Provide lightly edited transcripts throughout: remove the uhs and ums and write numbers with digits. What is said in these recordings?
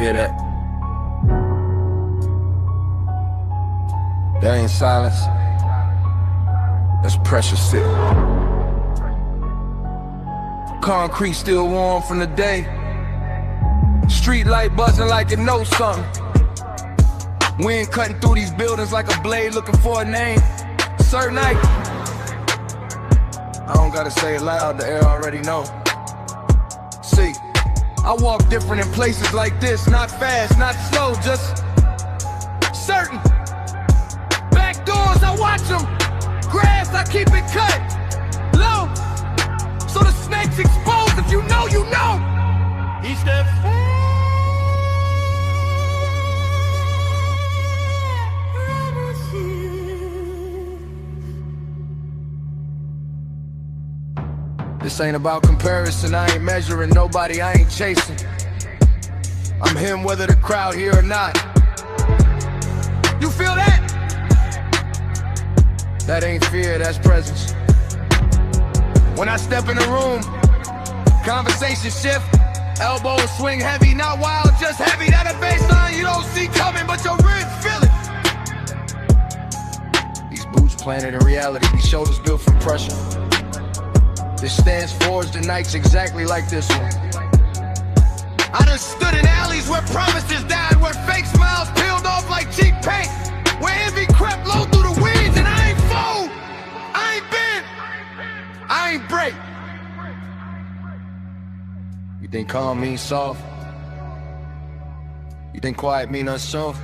Hear that? That ain't silence. That's pressure sitting. Concrete still warm from the day. Street light buzzing like it knows something. Wind cutting through these buildings like a blade looking for a name. Certain night. I don't gotta say it loud, the air already know. See, I walk different in places like this. Not fast, not slow, just certain. Back doors, I watch them. Grass, I keep it cut low, so the snake's exposed. If you know, you know. He steps. This ain't about comparison, I ain't measuring nobody, I ain't chasing. I'm him whether the crowd here or not. You feel that? That ain't fear, that's presence. When I step in the room, conversation shift, elbows swing heavy, not wild, just heavy. That a baseline you don't see coming, but your ribs feel it. These boots planted in reality, these shoulders built from pressure. This stance forged in nights exactly like this one. I done stood in alleys where promises died, where fake smiles peeled off like cheap paint, where envy crept low through the weeds, and I ain't fold, I ain't bend, I ain't break. You think calm means soft? You think quiet mean unsoft?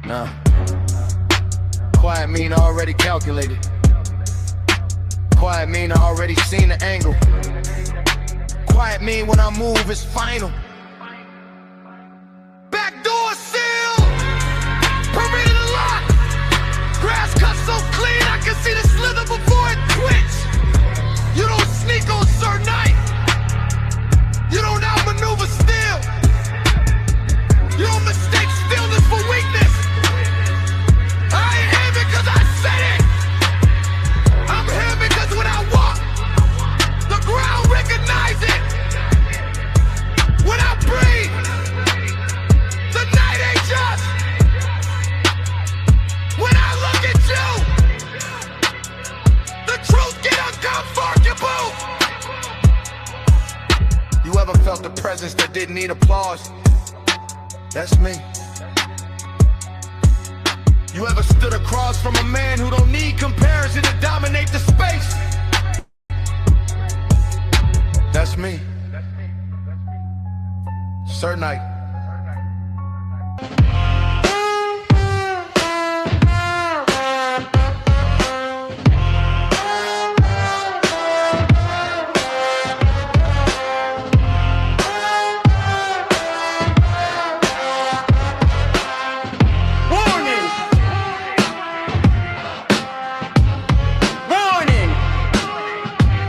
Nah. Quiet mean already calculated. Quiet mean I already seen the angle. Quiet mean when I move it's final. Back door sealed, perimeter locked. Grass cut so clean I can see the slither before it twitch. You don't sneak on certain night. You don't outmaneuver still. You don't mistake stillness for weakness. I ain't here because I said it. I'm here because when I walk, the ground recognize it. When I breathe, the night ain't just. When I look at you, the truth get uncomfortable. You ever felt the presence that didn't need applause? That's me. You ever stood across from a man who don't need comparison to dominate the space? That's me. Certain night.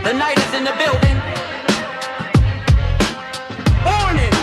The night is in the building. Warning!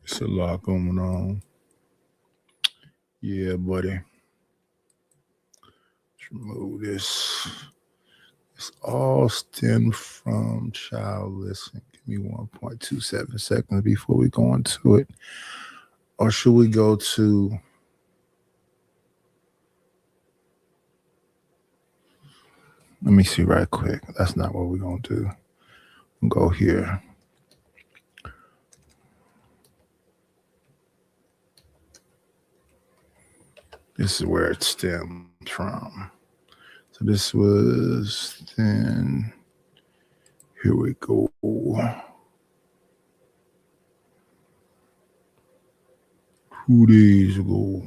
It's a lot going on. Yeah, buddy. Let's remove this. It's all stemmed from child. Listen, give me 1.27 seconds before we go into it. Or should we go to, let me see right quick. That's not what we're going to do. Go here. This is where it stemmed from. So this was then. Here we go. 2 days ago.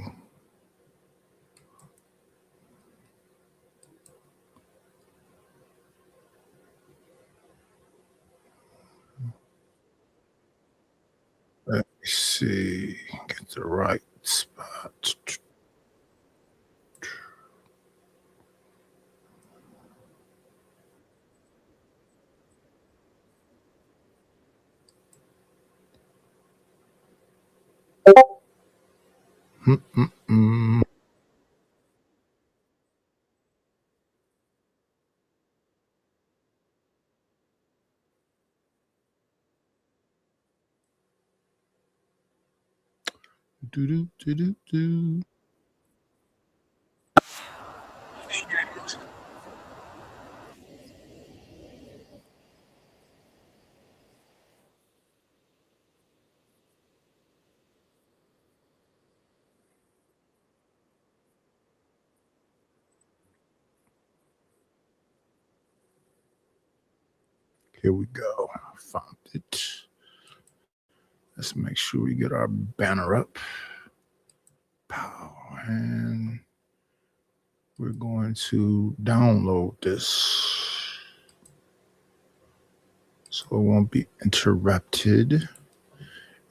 Let me see. Get the right spot. Mm-mm-mm. Do-do-do-do-do. Here we go. Found it. Let's make sure we get our banner up. Pow. And we're going to download this so it won't be interrupted.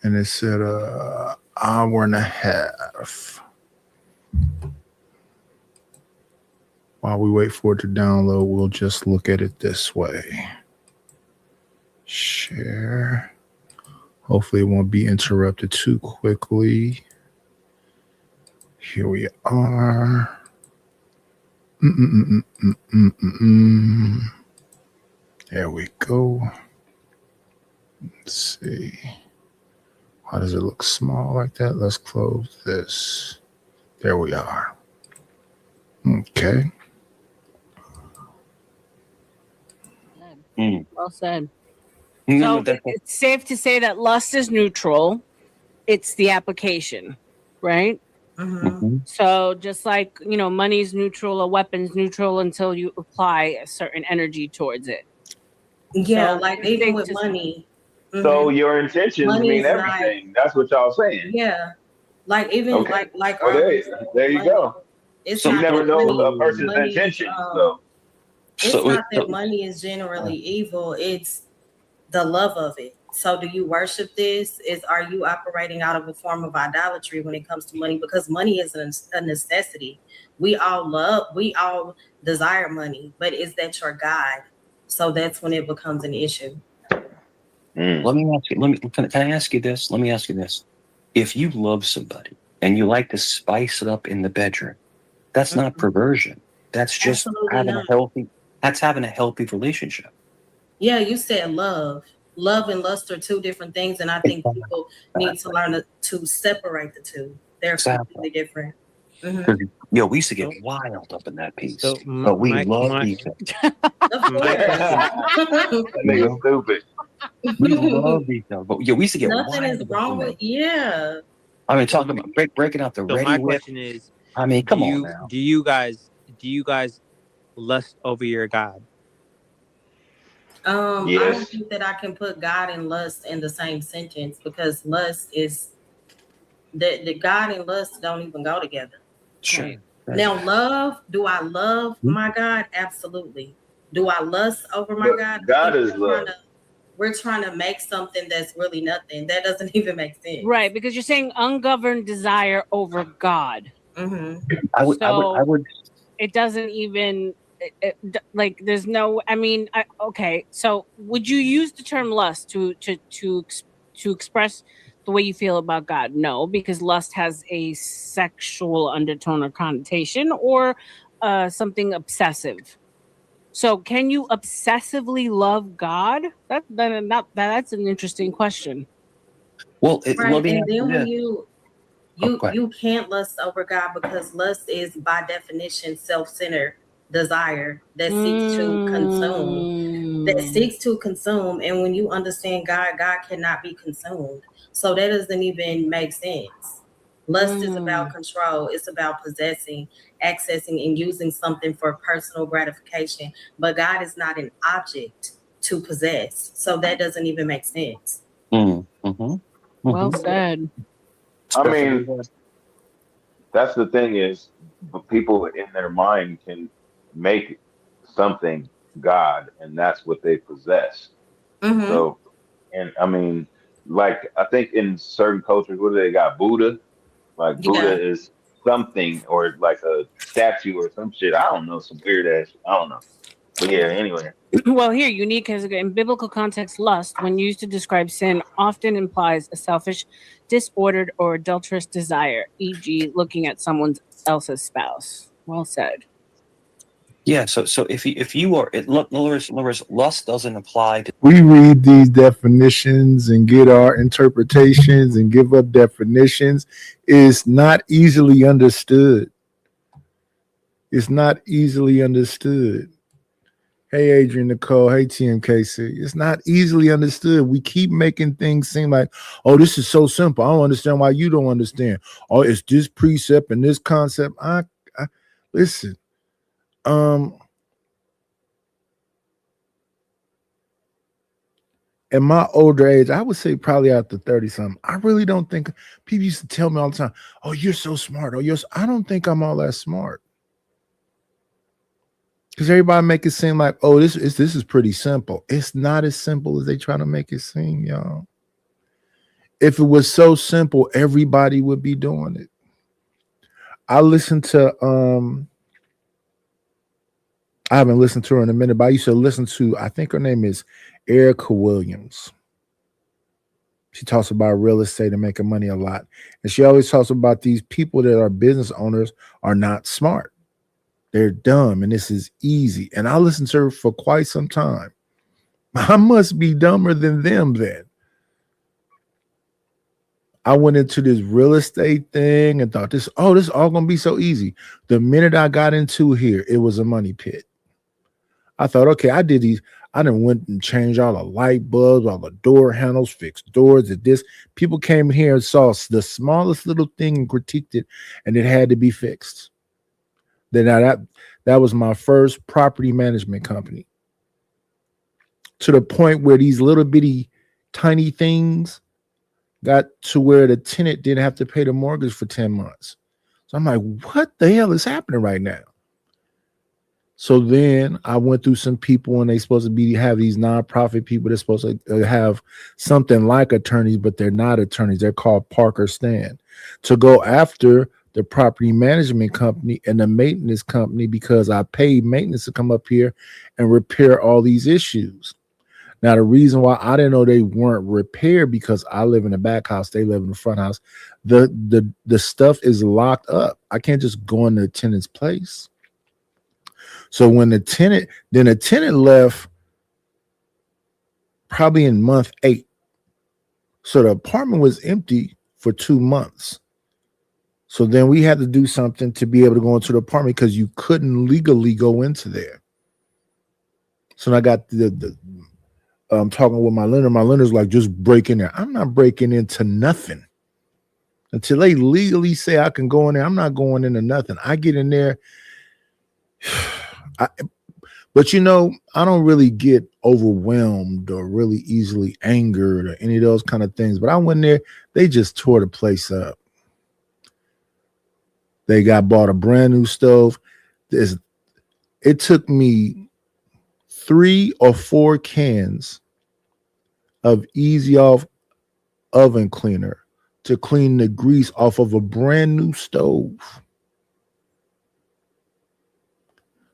And it said hour and a half. While we wait for it to download, we'll just look at it this way. Share. Hopefully it won't be interrupted too quickly. Here we are. There we go. Let's see. Why does it look small like that? Let's close this. There we are. Okay. Well said. So it's safe to say that lust is neutral. It's the application, right? So just like, money's neutral, a weapon's neutral until you apply a certain energy towards it. Yeah, So like it's even safe with to money. So your intentions Money mean is not- everything. That's what y'all saying. Yeah. Like even Okay. like Well, earlier, there you money, go. it's You not never that know money, a person's money is, intentions. So it's not that money is generally evil, it's the love of it. So do you worship this? Are you operating out of a form of idolatry when it comes to money? Because money is a necessity. We all desire money, but is that your God? So that's when it becomes an issue. Let me ask you. Can I ask you this? Let me ask you this. If you love somebody and you like to spice it up in the bedroom, that's not perversion. That's just having a healthy. That's having a healthy relationship. Yeah, you said love. Love and lust are two different things, and I think people need to learn to separate the two. They're completely different. Yo, we used to get wild up in that piece, So but we love each other. that nigga stupid. We love each other, but we used to get Nothing wild. is wrong with I mean, talking about breaking out the so ready my whip. question is, I mean, come on now. Do you guys lust over your God? I don't think that I can put God and lust in the same sentence because lust is the God and lust don't even go together. Sure. Now, love, do I love my God? Absolutely. Do I lust over my God? God is love. We're trying to make something that's really nothing. That doesn't even make sense. Right, because you're saying ungoverned desire over God. I would. It doesn't even like. There's no. I mean, okay. So, would you use the term lust to to express the way you feel about God? No, because lust has a sexual undertone or connotation, or something obsessive. So, can you obsessively love God? That's an interesting question. Well, Right. let me And ask then you when this. Go ahead. you can't lust over God, because lust is by definition self-centered desire that seeks to consume. That Mm. seeks to consume. And when you understand God, God cannot be consumed. So that doesn't even make sense. Lust is about control. It's about possessing, accessing, and using something for personal gratification. But God is not an object to possess. So that doesn't even make sense. Well said. I mean, that's the thing is, people in their mind can make something God, and that's what they possess. Mm-hmm. So, and I mean, like I think in certain cultures, what do they got? Buddha, like Yeah. Buddha is something, or like a statue or some shit. I don't know, some weird ass. I don't know, but yeah. Anyway, Well, here, unique as in biblical context, lust, when used to describe sin, often implies a selfish, disordered, or adulterous desire, e.g., looking at someone else's spouse. Well said. Yeah. So if you are, look, in other words, lust doesn't apply to. We read these definitions and get our interpretations and give up definitions. It's not easily understood. It's not easily understood. Hey, Adrian Nicole. Hey, TMKC. It's not easily understood. We keep making things seem like, oh, this is so simple. I don't understand why you don't understand. Oh, it's this precept and this concept. I listen. In my older age, I would say probably after 30 something, I really don't think people used to tell me all the time, oh, you're so smart. Oh, I don't think I'm all that smart. Because everybody make it seem like, oh, this is pretty simple. It's not as simple as they try to make it seem, y'all. If it was so simple, everybody would be doing it. I listened to I haven't listened to her in a minute, but I used to listen to, I think her name is Erica Williams. She talks about real estate and making money a lot. And she always talks about these people that are business owners are not smart. They're dumb and this is easy. And I listened to her for quite some time. I must be dumber than them then. I went into this real estate thing and thought this is all going to be so easy. The minute I got into here, it was a money pit. I thought, okay, I done went and changed all the light bulbs, all the door handles, fixed doors, did this. People came here and saw the smallest little thing and critiqued it, and it had to be fixed. Then that was my first property management company. To the point where these little bitty tiny things got to where the tenant didn't have to pay the mortgage for 10 months. So I'm like, what the hell is happening right now? So then I went through some people, and they supposed to have these nonprofit people that's supposed to have something like attorneys, but they're not attorneys. They're called Parker Stan, to go after the property management company and the maintenance company because I paid maintenance to come up here and repair all these issues. Now, the reason why I didn't know they weren't repaired, because I live in the back house, they live in the front house. The stuff is locked up. I can't just go in the tenant's place. So when the tenant left probably in month 8. So the apartment was empty for 2 months. So then we had to do something to be able to go into the apartment because you couldn't legally go into there. So I got talking with my lender. My lender's like, just break in there. I'm not breaking into nothing until they legally say I can go in there. I'm not going into nothing. I get in there. But I don't really get overwhelmed or really easily angered or any of those kind of things. But I went there, they just tore the place up. They bought a brand new stove. It took me 3 or 4 cans of Easy Off oven cleaner to clean the grease off of a brand new stove.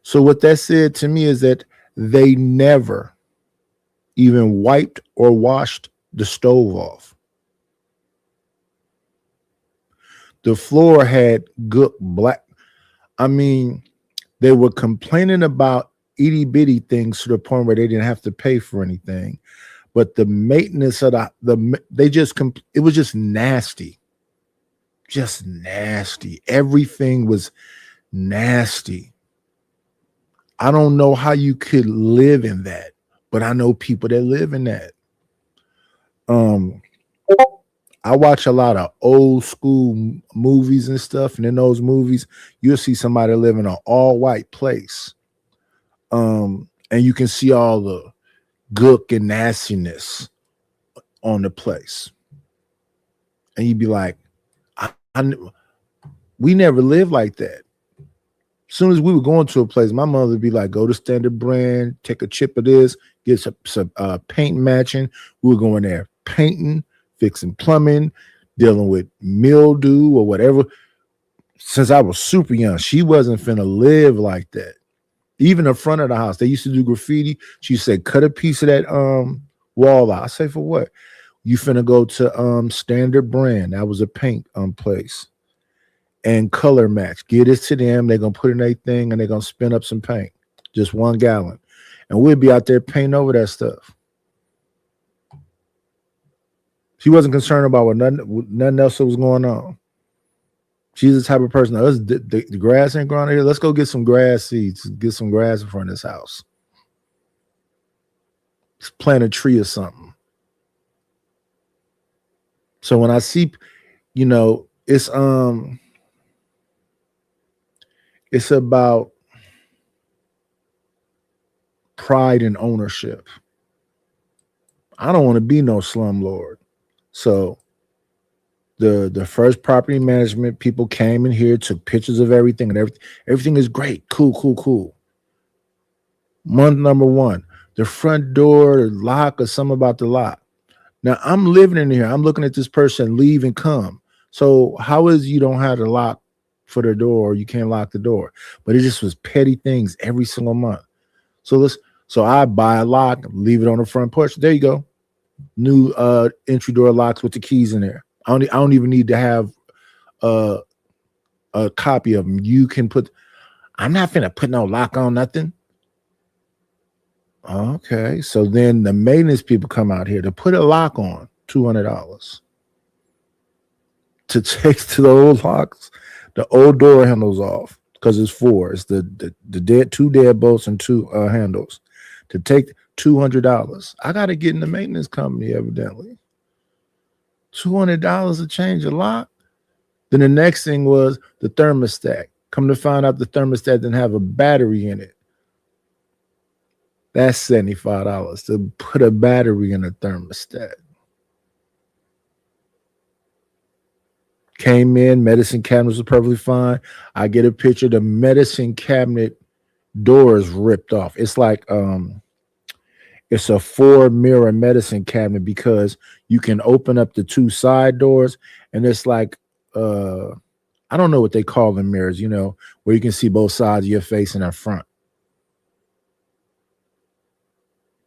So what that said to me is that they never even wiped or washed the stove off. The floor had good black. I mean, they were complaining about itty bitty things to the point where they didn't have to pay for anything. But the maintenance of it was just nasty. Just nasty. Everything was nasty. I don't know how you could live in that, but I know people that live in that. I watch a lot of old school movies and stuff, and in those movies, you'll see somebody live in an all white place, and you can see all the gook and nastiness on the place, and you'd be like, we never lived like that. As soon as we were going to a place, my mother would be like, go to Standard Brand, take a chip of this, get some paint matching. We were going there painting, fixing plumbing, dealing with mildew or whatever. Since I was super young, she wasn't finna live like that. Even the front of the house, they used to do graffiti. She said, cut a piece of that wall out. I say, for what? You finna go to Standard Brand. That was a paint place. And color match. Get it to them. They're gonna put in a thing and they're gonna spin up some paint. Just 1 gallon. And we'll be out there painting over that stuff. She wasn't concerned about what nothing else was going on. She's the type of person, the grass ain't growing here. Let's go get some grass seeds, get some grass in front of this house. Let's plant a tree or something. So when I see, it's about pride and ownership. I don't want to be no slumlord. So the first property management people came in here, took pictures of everything, and everything is great. Cool. Month number 1, the front door lock or something about the lock. Now I'm living in here. I'm looking at this person leave and come. So how is you don't have the lock for the door, or you can't lock the door? But it just was petty things every single month. So I buy a lock, leave it on the front porch. There you go. New entry door locks with the keys in there. I don't even need to have a copy of them. You can put. I'm not finna put no lock on nothing. Okay, so then the maintenance people come out here to put a lock on, $200 to take to the old locks, the old door handles off, because it's 4. It's the dead 2 deadbolts and 2 handles. To take $200, I got to get in the maintenance company evidently. $200 to change a lock. Then the next thing was the thermostat. Come to find out, the thermostat didn't have a battery in it. That's $75 to put a battery in a thermostat. Came in, medicine cabinets were perfectly fine. I get a picture. The medicine cabinet door is ripped off. It's like it's a 4-mirror medicine cabinet, because you can open up the 2 side doors, and it's like I don't know what they call them mirrors, where you can see both sides of your face in the front.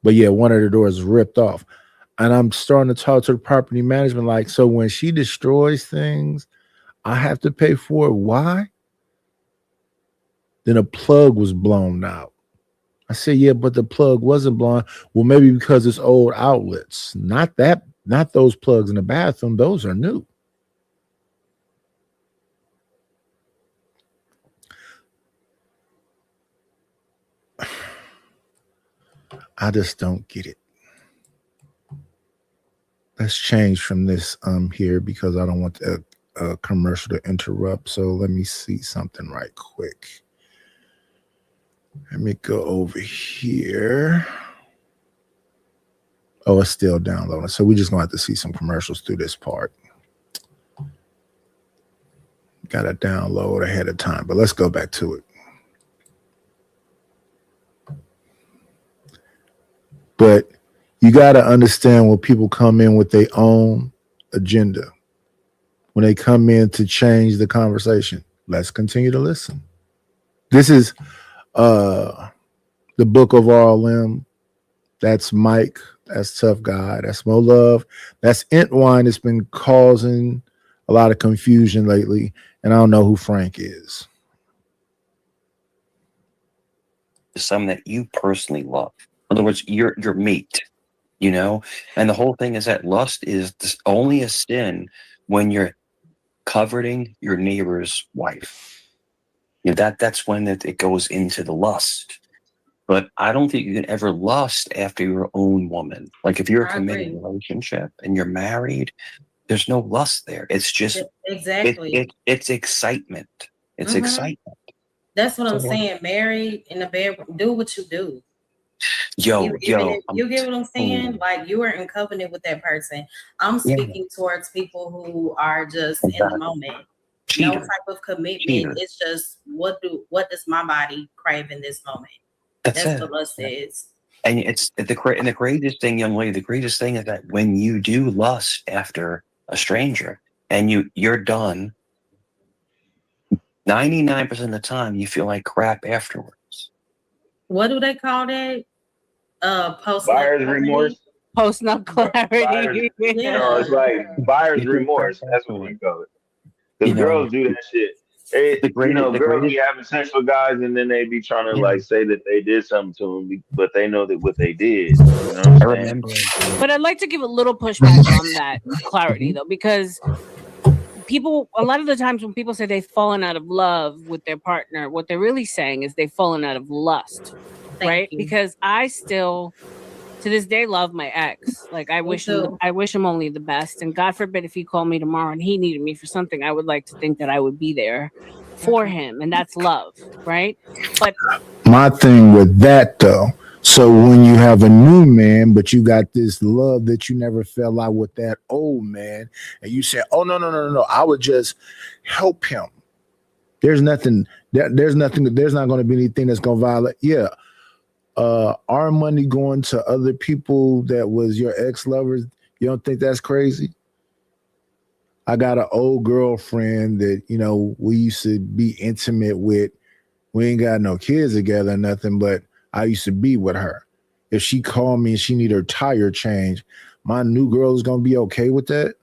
But yeah, one of the doors is ripped off. And I'm starting to talk to the property management like, so when she destroys things, I have to pay for it. Why? Then a plug was blown out. I said, yeah, but the plug wasn't blown. Well, maybe because it's old outlets. Not those plugs in the bathroom. Those are new. I just don't get it. Let's change from this here, because I don't want a commercial to interrupt. So let me see something right quick. Let me go over here. Oh, it's still downloading. So we're just going to have to see some commercials through this part. Got to download ahead of time, but let's go back to it. But you got to understand when people come in with their own agenda, when they come in to change the conversation. Let's continue to listen. This is the Book of RLM. That's Mike That's tough guy. That's Mo Love. That's Entwine. That's been causing a lot of confusion lately, and I don't know who Frank is. Some that you personally love. In other words, your mate, you know? And the whole thing is that lust is only a sin when you're coveting your neighbor's wife. You know, that's when it goes into the lust. But I don't think you can ever lust after your own woman. Like if you're a committed relationship and you're married, there's no lust there. It's just exactly. It's excitement. It's excitement. That's what I'm saying. Married in the bedroom, do what you do. You get what I'm saying? Like you are in covenant with that person. I'm speaking towards people who are just in the moment. No type of commitment. It's just what does my body crave in this moment? That's what lust is. And it's the greatest thing, young lady. The greatest thing is that when you do lust after a stranger and you're done, 99% of the time you feel like crap afterwards. What do they call that? Buyer's remorse. Post-nut clarity. It's like buyer's remorse. That's what we call it. Because girls do that shit. Girls be having sex with guys and then they be trying to like say that they did something to them, but they know that what they did. You know what I'm saying? Remember. But I'd like to give a little pushback on that clarity though, because people, a lot of the times when people say they've fallen out of love with their partner, what they're really saying is they've fallen out of lust, right? Because I still, to this day, love my ex. Like I wish him only the best. And God forbid if he called me tomorrow and he needed me for something, I would like to think that I would be there for him. And that's love, right? But my thing with that though, so when you have a new man, but you got this love that you never fell out with that old man, and you say, oh, no, I would just help him. There's nothing, there's not going to be anything that's going to violate. Yeah. Our money going to other people that was your ex-lovers, you don't think that's crazy? I got an old girlfriend that, we used to be intimate with. We ain't got no kids together or nothing, but I used to be with her. If she called me and she need her tire change, my new girl is going to be okay with that?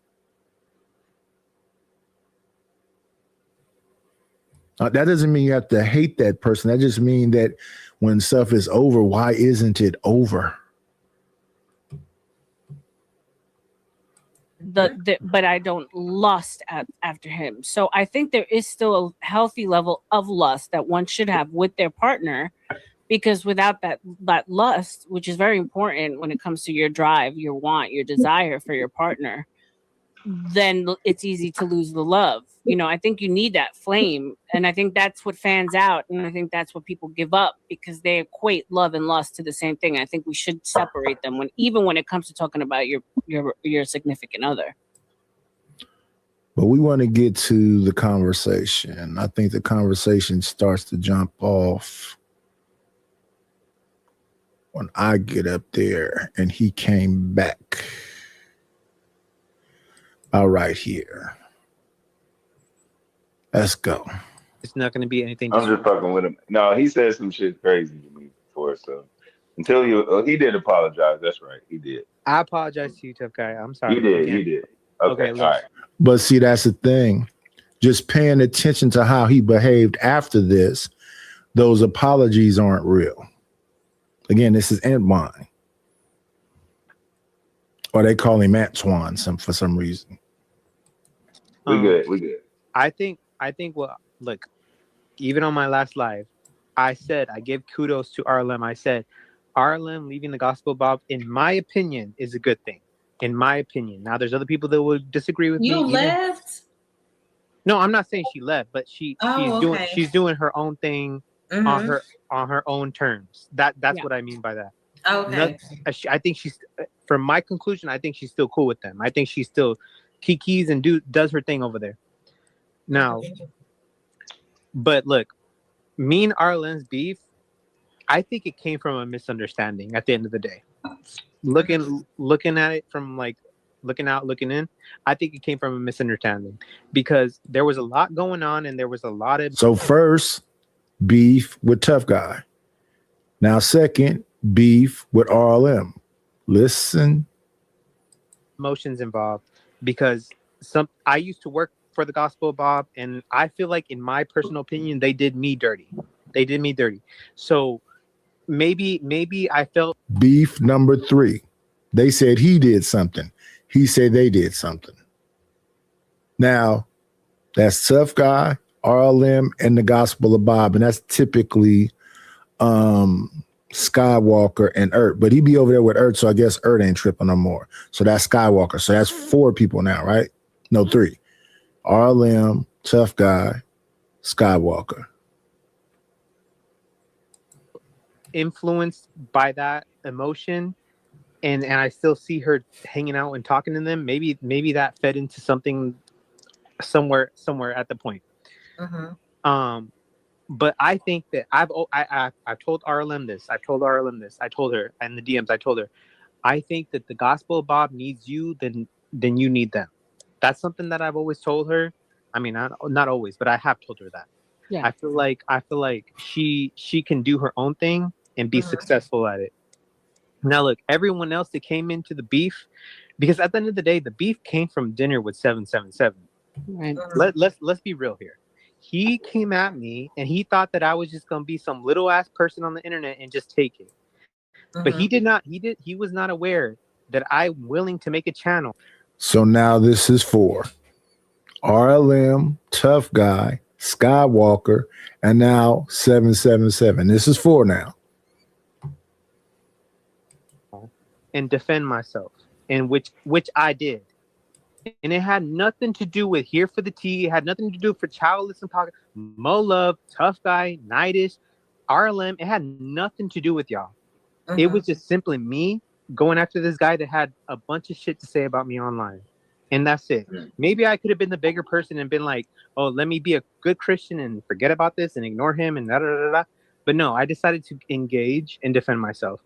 That doesn't mean you have to hate that person. That just means that when stuff is over, why isn't it over? But I don't lust after him. So I think there is still a healthy level of lust that one should have with their partner, because without that lust, which is very important when it comes to your drive, your want, your desire for your partner, then it's easy to lose the love. I think you need that flame. And I think that's what fans out. And I think that's what people give up, because they equate love and lust to the same thing. I think we should separate them even when it comes to talking about your significant other. But we want to get to the conversation. I think the conversation starts to jump off when I get up there and he came back. All right, here. Let's go. It's not going to be anything. I'm just fucking with him. No, he said some shit crazy to me before. So until he did apologize. That's right. He did. I apologize to you, tough guy. I'm sorry. He did. Okay. All right. But see, that's the thing. Just paying attention to how he behaved after this, those apologies aren't real. Again, this is Antwine. Or they call him Antwine for some reason. We good. I think look, even on my last live, I gave kudos to RLM. I said, RLM leaving the gospel Bob, in my opinion, is a good thing. In my opinion. Now, there's other people that would disagree with me. You left? No, I'm not saying she left, but she's doing her own thing on her own terms. That's what I mean by that. Okay. I think she's, from my conclusion, I think she's still cool with them. I think she's still kikis and does her thing over there. Now, but look, me and Arlen's beef, I think it came from a misunderstanding at the end of the day. Looking at it from like looking out, looking in, I think it came from a misunderstanding, because there was a lot going on and there was a lot of. So first, beef with Tough Guy. Now second, beef with RLM. Listen. Emotions involved because I used to work for the Gospel of Bob, and I feel like, in my personal opinion, they did me dirty. So maybe I felt beef number 3. They said he did something. He said they did something. Now, that's Tough Guy, RLM, and the Gospel of Bob, and that's typically Skywalker and Ert, but he be over there with Ert, so I guess Ert ain't tripping no more. So that's Skywalker. So that's 4 people now, right? No, 3. RLM, Tough Guy, Skywalker. influenced by that emotion, and I still see her hanging out and talking to them. Maybe that fed into something somewhere at the point. But I think that I've told RLM this. I told her in the DMs. I told her, I think that the Gospel of Bob needs you than you need them. That's something that I've always told her. I mean, not always, but I have told her that. Yeah. I feel like she can do her own thing and be successful at it. Now, look, everyone else that came into the beef, because at the end of the day, the beef came from dinner with 777. Right. Let's be real here. He came at me and he thought that I was just gonna be some little ass person on the internet and just take it. But he did not. He was not aware that I'm willing to make a channel. So now this is for RLM, Tough Guy, Skywalker, and now 777. This is 4 now. And defend myself, and which I did. And it had nothing to do with Here for the Tea. It had nothing to do for Childless and Pocket, Mo Love, Tough Guy, Nightish, RLM. It had nothing to do with y'all. It was just simply me going after this guy that had a bunch of shit to say about me online. And that's it. Maybe I could have been the bigger person and been like, oh, let me be a good Christian and forget about this and ignore him and da da da da. But no, I decided to engage and defend myself.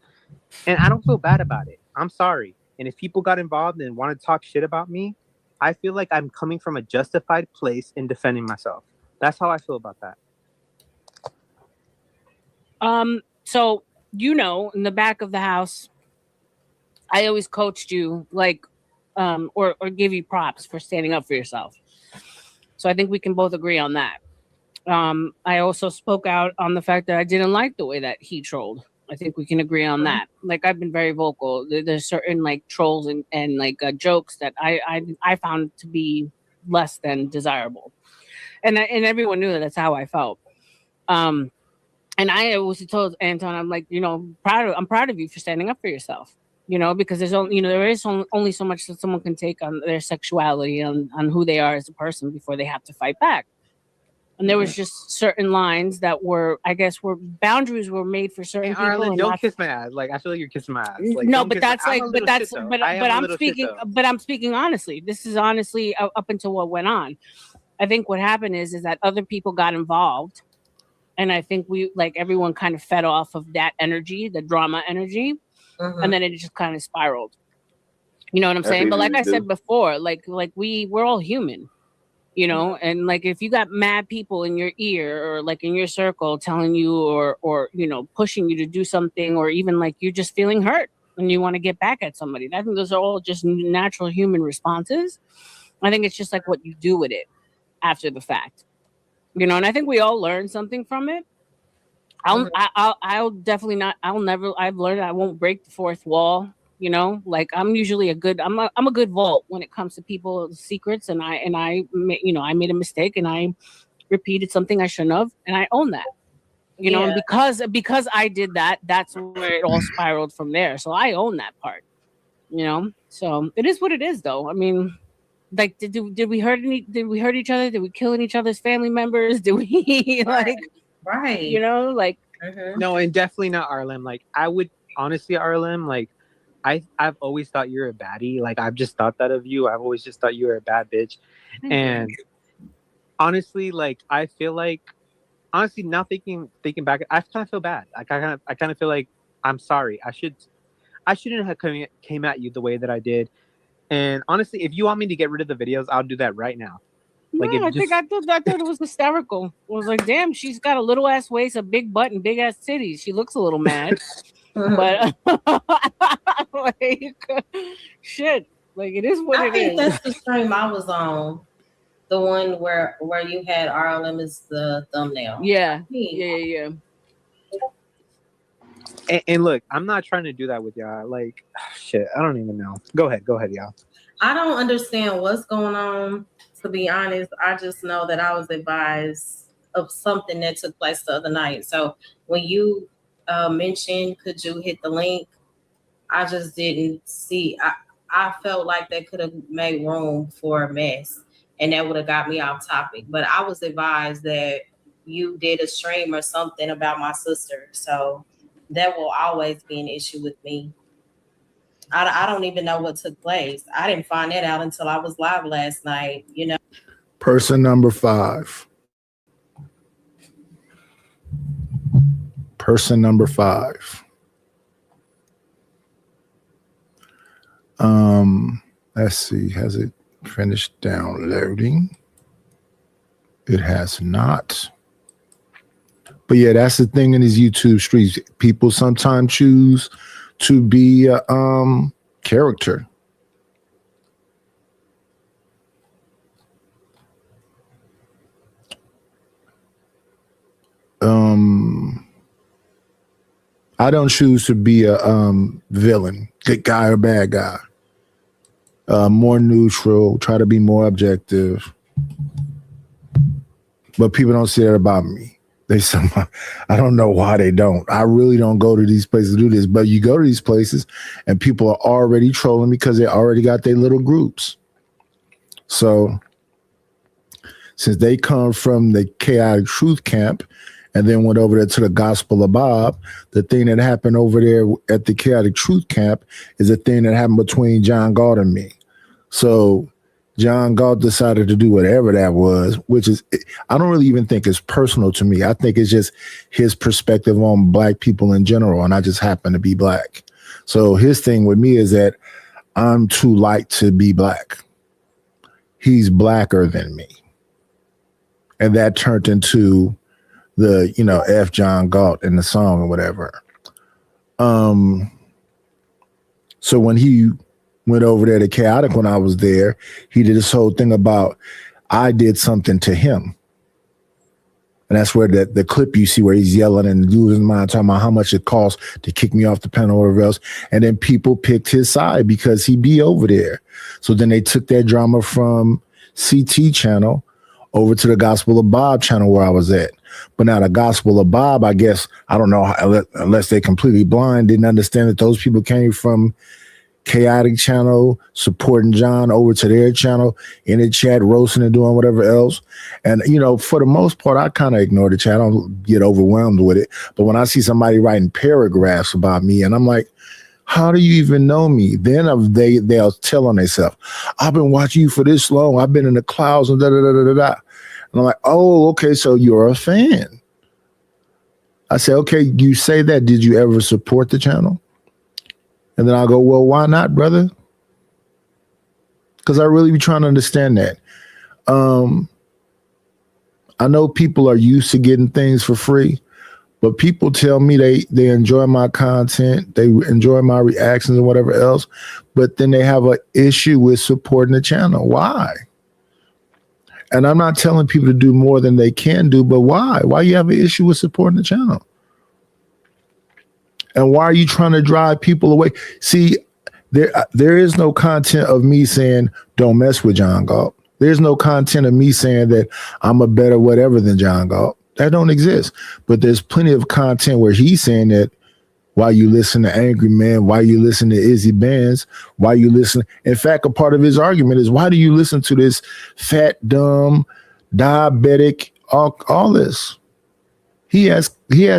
And I don't feel bad about it. I'm sorry. And if people got involved and wanted to talk shit about me, I feel like I'm coming from a justified place in defending myself. That's how I feel about that. So, in the back of the house, I always coached you, like, or give you props for standing up for yourself. So I think we can both agree on that. I also spoke out on the fact that I didn't like the way that he trolled. I think we can agree on that. Like, I've been very vocal. There's certain like trolls and like jokes that I found to be less than desirable, and everyone knew that that's how I felt. And I always told Anton, I'm like, I'm proud of you for standing up for yourself. Because there's only, there is only so much that someone can take on their sexuality, on who they are as a person before they have to fight back. And there was just certain lines that were, I guess, boundaries were made for certain people. Arlen, don't kiss my ass. Like, I feel like you're kissing my ass. Like, no, but I'm speaking honestly. This is honestly up until what went on. I think what happened is that other people got involved, and I think everyone kind of fed off of that energy, the drama energy, and then it just kind of spiraled. You know what I'm saying? But like I said before, we're all human. And like, if you got mad people in your ear or like in your circle telling you or pushing you to do something, or even like you're just feeling hurt and you want to get back at somebody, I think those are all just natural human responses. I think it's just like what you do with it after the fact, and I think we all learn something from it. I'll definitely not. I've learned I won't break the fourth wall. Like, I'm usually I'm a good vault when it comes to people's secrets, and I made a mistake and I repeated something I shouldn't have, and I own that. And because I did that, that's where it all spiraled from there. So I own that part. So it is what it is, though. I mean, like, did we hurt each other? Did we kill each other's family members? Did we right? No, and definitely not RLM. Like, I would honestly, RLM, like, I've always thought you're a baddie. Like, I've just thought that of you. I've always just thought you were a bad bitch. And honestly, like, I feel like, now thinking back, I kind of feel bad. Like, I kind of feel like I'm sorry. I shouldn't have came at you the way that I did. And honestly, if you want me to get rid of the videos, I'll do that right now. Like, I thought it was hysterical. I was like, damn, she's got a little ass waist, a big butt, and big ass titties. She looks a little mad. But like, shit, like it is what I it think is. that's the stream I was on. The one where you had RLM as the thumbnail. Yeah. Yeah. And look, I'm not trying to do that with y'all. Like, shit, I don't even know. Go ahead, y'all. I don't understand what's going on. To be honest, I just know that I was advised of something that took place the other night. So when you mentioned, could you hit the link? I just didn't see. I felt like they could have made room for a mess, and that would have got me off topic. But I was advised that you did a stream or something about my sister, so that will always be an issue with me. I don't even know what took place. I didn't find that out until I was live last night. You know. Person number 5. Person number 5. Let's see. Has it finished downloading? It has not. But yeah, that's the thing in these YouTube streets. People sometimes choose to be a character. I don't choose to be a villain, good guy or bad guy. More neutral, try to be more objective. But people don't say that about me. They somehow, I don't know why they don't. I really don't go to these places to do this. But you go to these places and people are already trolling because they already got their little groups. So since they come from the chaotic truth camp and then went over there to the Gospel of Bob, the thing that happened over there at the chaotic truth camp is a thing that happened between John Galt and me. So John Galt decided to do whatever that was, which is, I don't really even think it's personal to me. I think it's just his perspective on black people in general, and I just happen to be black. So his thing with me is that I'm too light to be black. He's blacker than me. And that turned into the, F John Galt in the song or whatever. So when he went over there to Chaotic when I was there, he did this whole thing about I did something to him. And that's where the clip you see where he's yelling and losing his mind, talking about how much it costs to kick me off the panel or whatever else. And then people picked his side because he be over there. So then they took that drama from CT channel over to the Gospel of Bob channel where I was at. But now the Gospel of Bob, I guess, I don't know, unless they completely blind, didn't understand that those people came from Chaotic channel, supporting John over to their channel, in the chat, roasting and doing whatever else. And, for the most part, I kind of ignore the chat. I don't get overwhelmed with it. But when I see somebody writing paragraphs about me and I'm like, how do you even know me? Then they'll tell on themselves, I've been watching you for this long. I've been in the clouds and da-da-da-da-da. And I'm like, oh, okay, so you're a fan. I say, okay, you say that. Did you ever support the channel? And then I'll go, well, why not, brother? Because I really be trying to understand that. I know people are used to getting things for free, but people tell me they enjoy my content, they enjoy my reactions and whatever else, but then they have an issue with supporting the channel. Why? And I'm not telling people to do more than they can do, but why? Why you have an issue with supporting the channel? And why are you trying to drive people away? See, there is no content of me saying, don't mess with John Galt. There's no content of me saying that I'm a better whatever than John Galt. That don't exist. But there's plenty of content where he's saying that why you listen to Angry Man, why you listen to Izzy Bands, why you listen. In fact, a part of his argument is, why do you listen to this fat, dumb, diabetic, all this? He has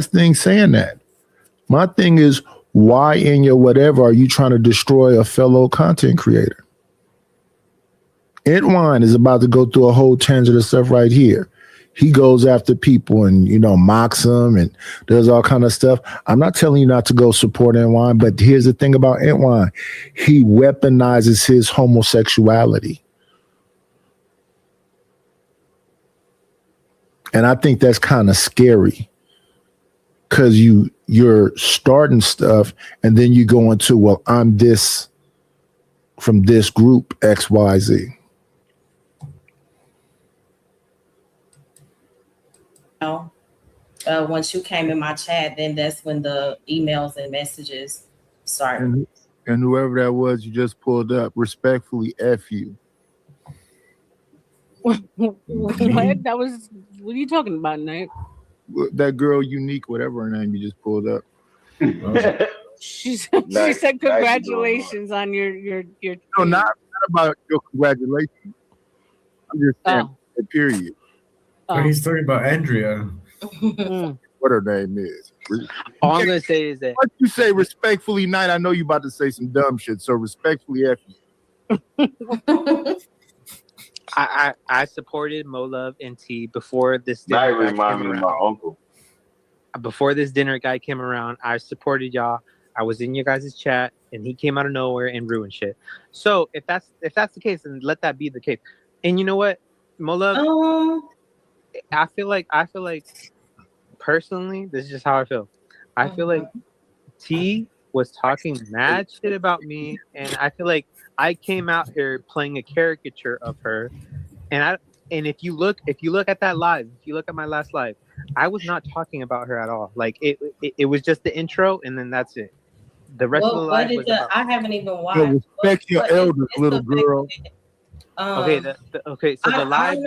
things saying that. My thing is, why in your whatever are you trying to destroy a fellow content creator? Entwine is about to go through a whole tangent of stuff right here. He goes after people and, mocks them and does all kind of stuff. I'm not telling you not to go support Entwine, but here's the thing about Entwine. He weaponizes his homosexuality. And I think that's kind of scary. because you're starting stuff and then you go into, well, I'm this from this group XYZ. No. Once you came in my chat, then that's when the emails and messages started. And whoever that was you just pulled up, respectfully F you. What? That was, what are you talking about, Nate? That girl Unique, whatever her name you just pulled up. She said congratulations on your No, not about your congratulations. I'm just saying period. Oh, he's talking about Andrea. What her name is. All I'm gonna say is that what you say respectfully, Knight. I know you about to say some dumb shit, so respectfully F you. I supported Mo Love and T before this That dinner remind me of my uncle. Before this dinner guy came around, I supported y'all. I was in your guys' chat, and he came out of nowhere and ruined shit. So if that's the case, then let that be the case. And you know what, Mo Love, I feel like personally, this is just how I feel. I feel like T was talking mad shit about me, and I feel like I came out here playing a caricature of her. And if you look at that live, if you look at my last live, I was not talking about her at all. Like it was just the intro, and then that's it. The rest of the live was about. I haven't even watched. Respect your elders, little girl. Okay, so the live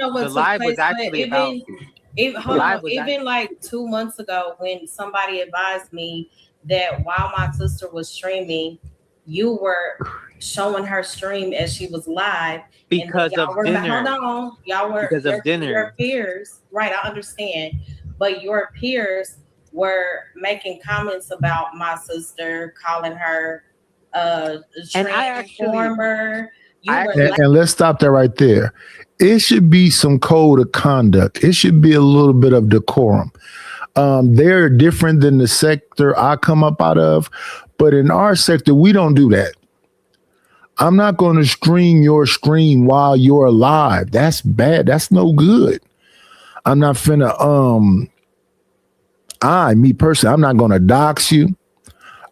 was actually about. Even like 2 months ago, when somebody advised me that while my sister was streaming, you were showing her stream as she was live because of dinner. Hold on, y'all were because of dinner. Your peers, right? I understand, but your peers were making comments about my sister, calling her transformer. And let's stop that right there. It should be some code of conduct. It should be a little bit of decorum. They're different than the sector I come up out of, but in our sector, we don't do that. I'm not going to stream your stream while you're alive. That's bad. That's no good. I'm not finna, me personally, I'm not going to dox you.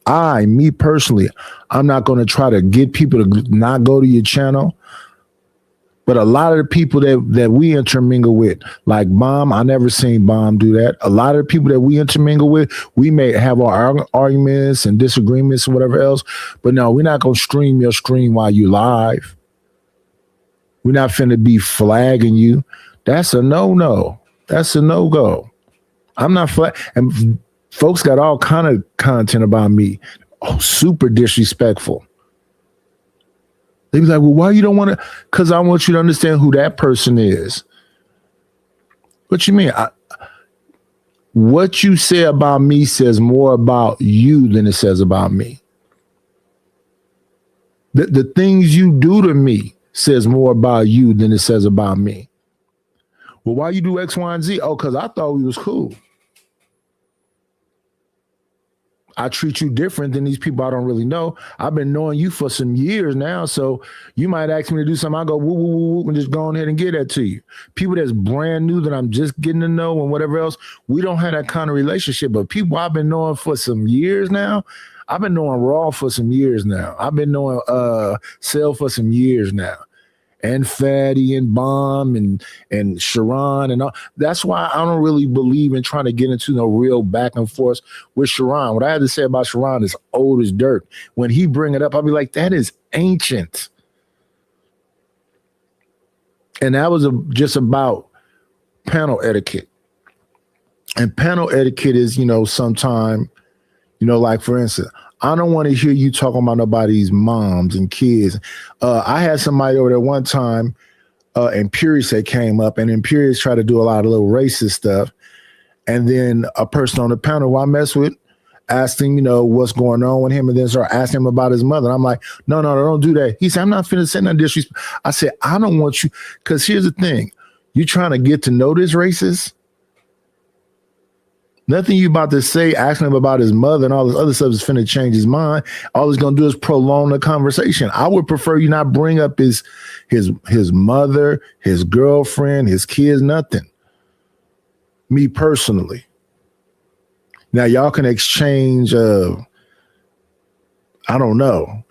Me personally, I'm not going to try to get people to not go to your channel. But a lot of the people that we intermingle with, like Bomb, I never seen Bomb do that. A lot of the people that we intermingle with, we may have our arguments and disagreements and whatever else. But no, we're not going to stream your stream while you live. We're not finna be flagging you. That's a no-no. That's a no-go. I'm not and folks got all kind of content about me. Oh, super disrespectful. They be like, well, why you don't want to? Because I want you to understand who that person is. What you mean? What you say about me says more about you than it says about me. The things you do to me says more about you than it says about me. Well, why you do X, Y, and Z? Oh, because I thought we was cool. I treat you different than these people I don't really know. I've been knowing you for some years now, so you might ask me to do something. I go, woo, woo, woo, woo, and just go ahead and get that to you. People that's brand new that I'm just getting to know and whatever else, we don't have that kind of relationship. But people I've been knowing for some years now, I've been knowing Raw for some years now. I've been knowing Cell for some years now. And Fatty and Bomb and Sharon and all. That's why I don't really believe in trying to get into no real back and forth with Sharon. What I had to say about Sharon is old as dirt. When he bring it up, I'll be like, that is ancient. And that was just about panel etiquette. And panel etiquette is, sometime, like for instance, I don't want to hear you talking about nobody's moms and kids. I had somebody over there one time, Imperious that came up, and Imperious tried to do a lot of little racist stuff. And then a person on the panel who I mess with asked him, what's going on with him, and then started asking him about his mother. And I'm like, no, don't do that. He said, I'm not finna say nothing disrespect. I said, I don't want you, because here's the thing. You trying to get to know this racist? Nothing you about to say, asking him about his mother and all this other stuff is finna change his mind. All it's gonna do is prolong the conversation. I would prefer you not bring up his mother, his girlfriend, his kids, nothing. Me personally. Now y'all can exchange. I don't know.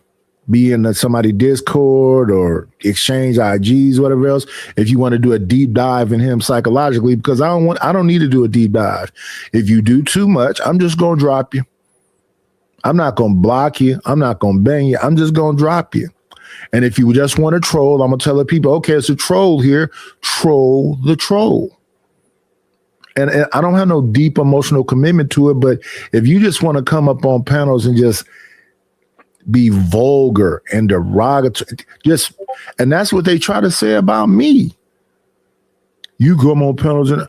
Be in somebody Discord or exchange IGs, whatever else. If you want to do a deep dive in him psychologically, because I don't need to do a deep dive. If you do too much, I'm just gonna drop you. I'm not gonna block you. I'm not gonna bang you. I'm just gonna drop you. And if you just want to troll, I'm gonna tell the people, okay, it's a troll here. Troll the troll. And I don't have no deep emotional commitment to it, but if you just want to come up on panels and just be vulgar and derogatory, and that's what they try to say about me. You go on panels and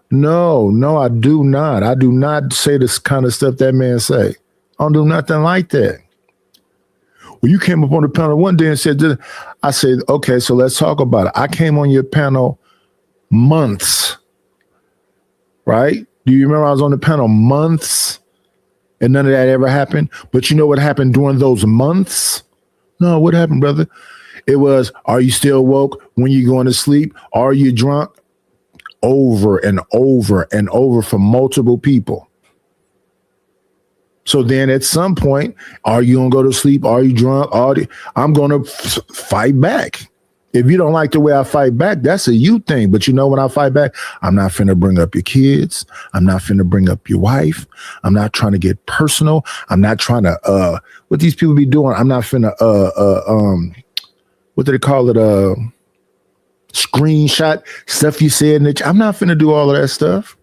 no, I do not. I do not say this kind of stuff that man say. I don't do nothing like that. Well, you came up on the panel one day and said, I said, okay, so let's talk about it. I came on your panel months, right? Do you remember I was on the panel months? And none of that ever happened. But you know what happened during those months? No, what happened, brother? It was, are you still woke when you're going to sleep? Are you drunk? Over and over and over for multiple people. So then at some point, are you going to go to sleep? Are you drunk? I'm going to fight back. If you don't like the way I fight back, that's a you thing. But you know, when I fight back, I'm not finna bring up your kids. I'm not finna bring up your wife. I'm not trying to get personal. I'm not trying to, what these people be doing. I'm not finna, what do they call it? Screenshot stuff you said. I'm not finna do all of that stuff.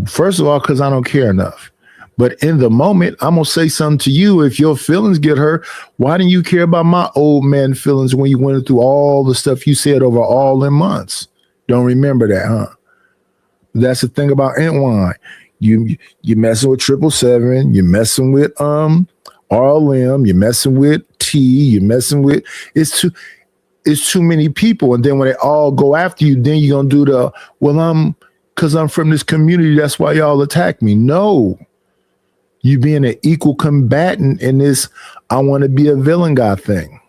First of all, because I don't care enough. But in the moment, I'm going to say something to you. If your feelings get hurt, why didn't you care about my old man feelings when you went through all the stuff you said over all them months? Don't remember that, huh? That's the thing about Antwine. You messing with 777. You're messing with RLM. You're messing with T. You're messing with it's too many people. And then when they all go after you, then you're going to do because I'm from this community. That's why y'all attack me. No. You being an equal combatant in this I want to be a villain guy thing.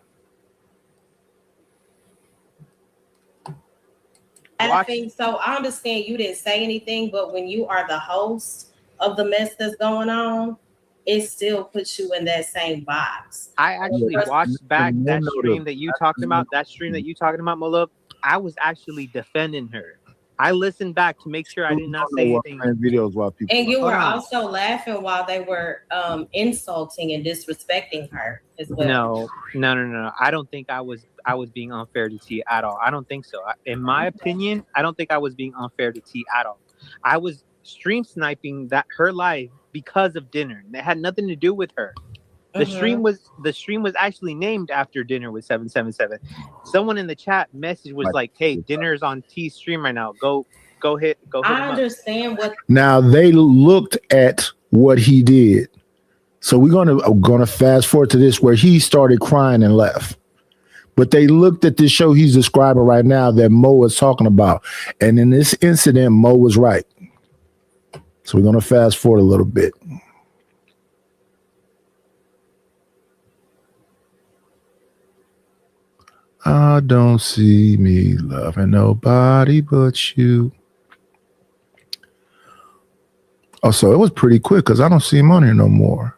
I think so. I understand you didn't say anything, but when you are the host of the mess that's going on, it still puts you in that same box. I actually watched back that stream that you talking about, my love. I was actually defending her. I listened back to make sure I did not say anything. Videos while people and you were also laughing while they were insulting and disrespecting her as well. No. I don't think I was being unfair to T at all. I don't think so. In my opinion, I don't think I was being unfair to T at all. I was stream sniping her live because of dinner. It had nothing to do with her. The stream was actually named after Dinner with 777. Someone in the chat message was like, "Hey, Dinner's on T's stream right now. Go hit I understand what. Now they looked at what he did, so we're gonna fast forward to this where he started crying and left. But they looked at this show he's describing right now that Mo is talking about, and in this incident, Mo was right. So we're gonna fast forward a little bit. I don't see me loving nobody but you. Oh, so it was pretty quick because I don't see him on here no more.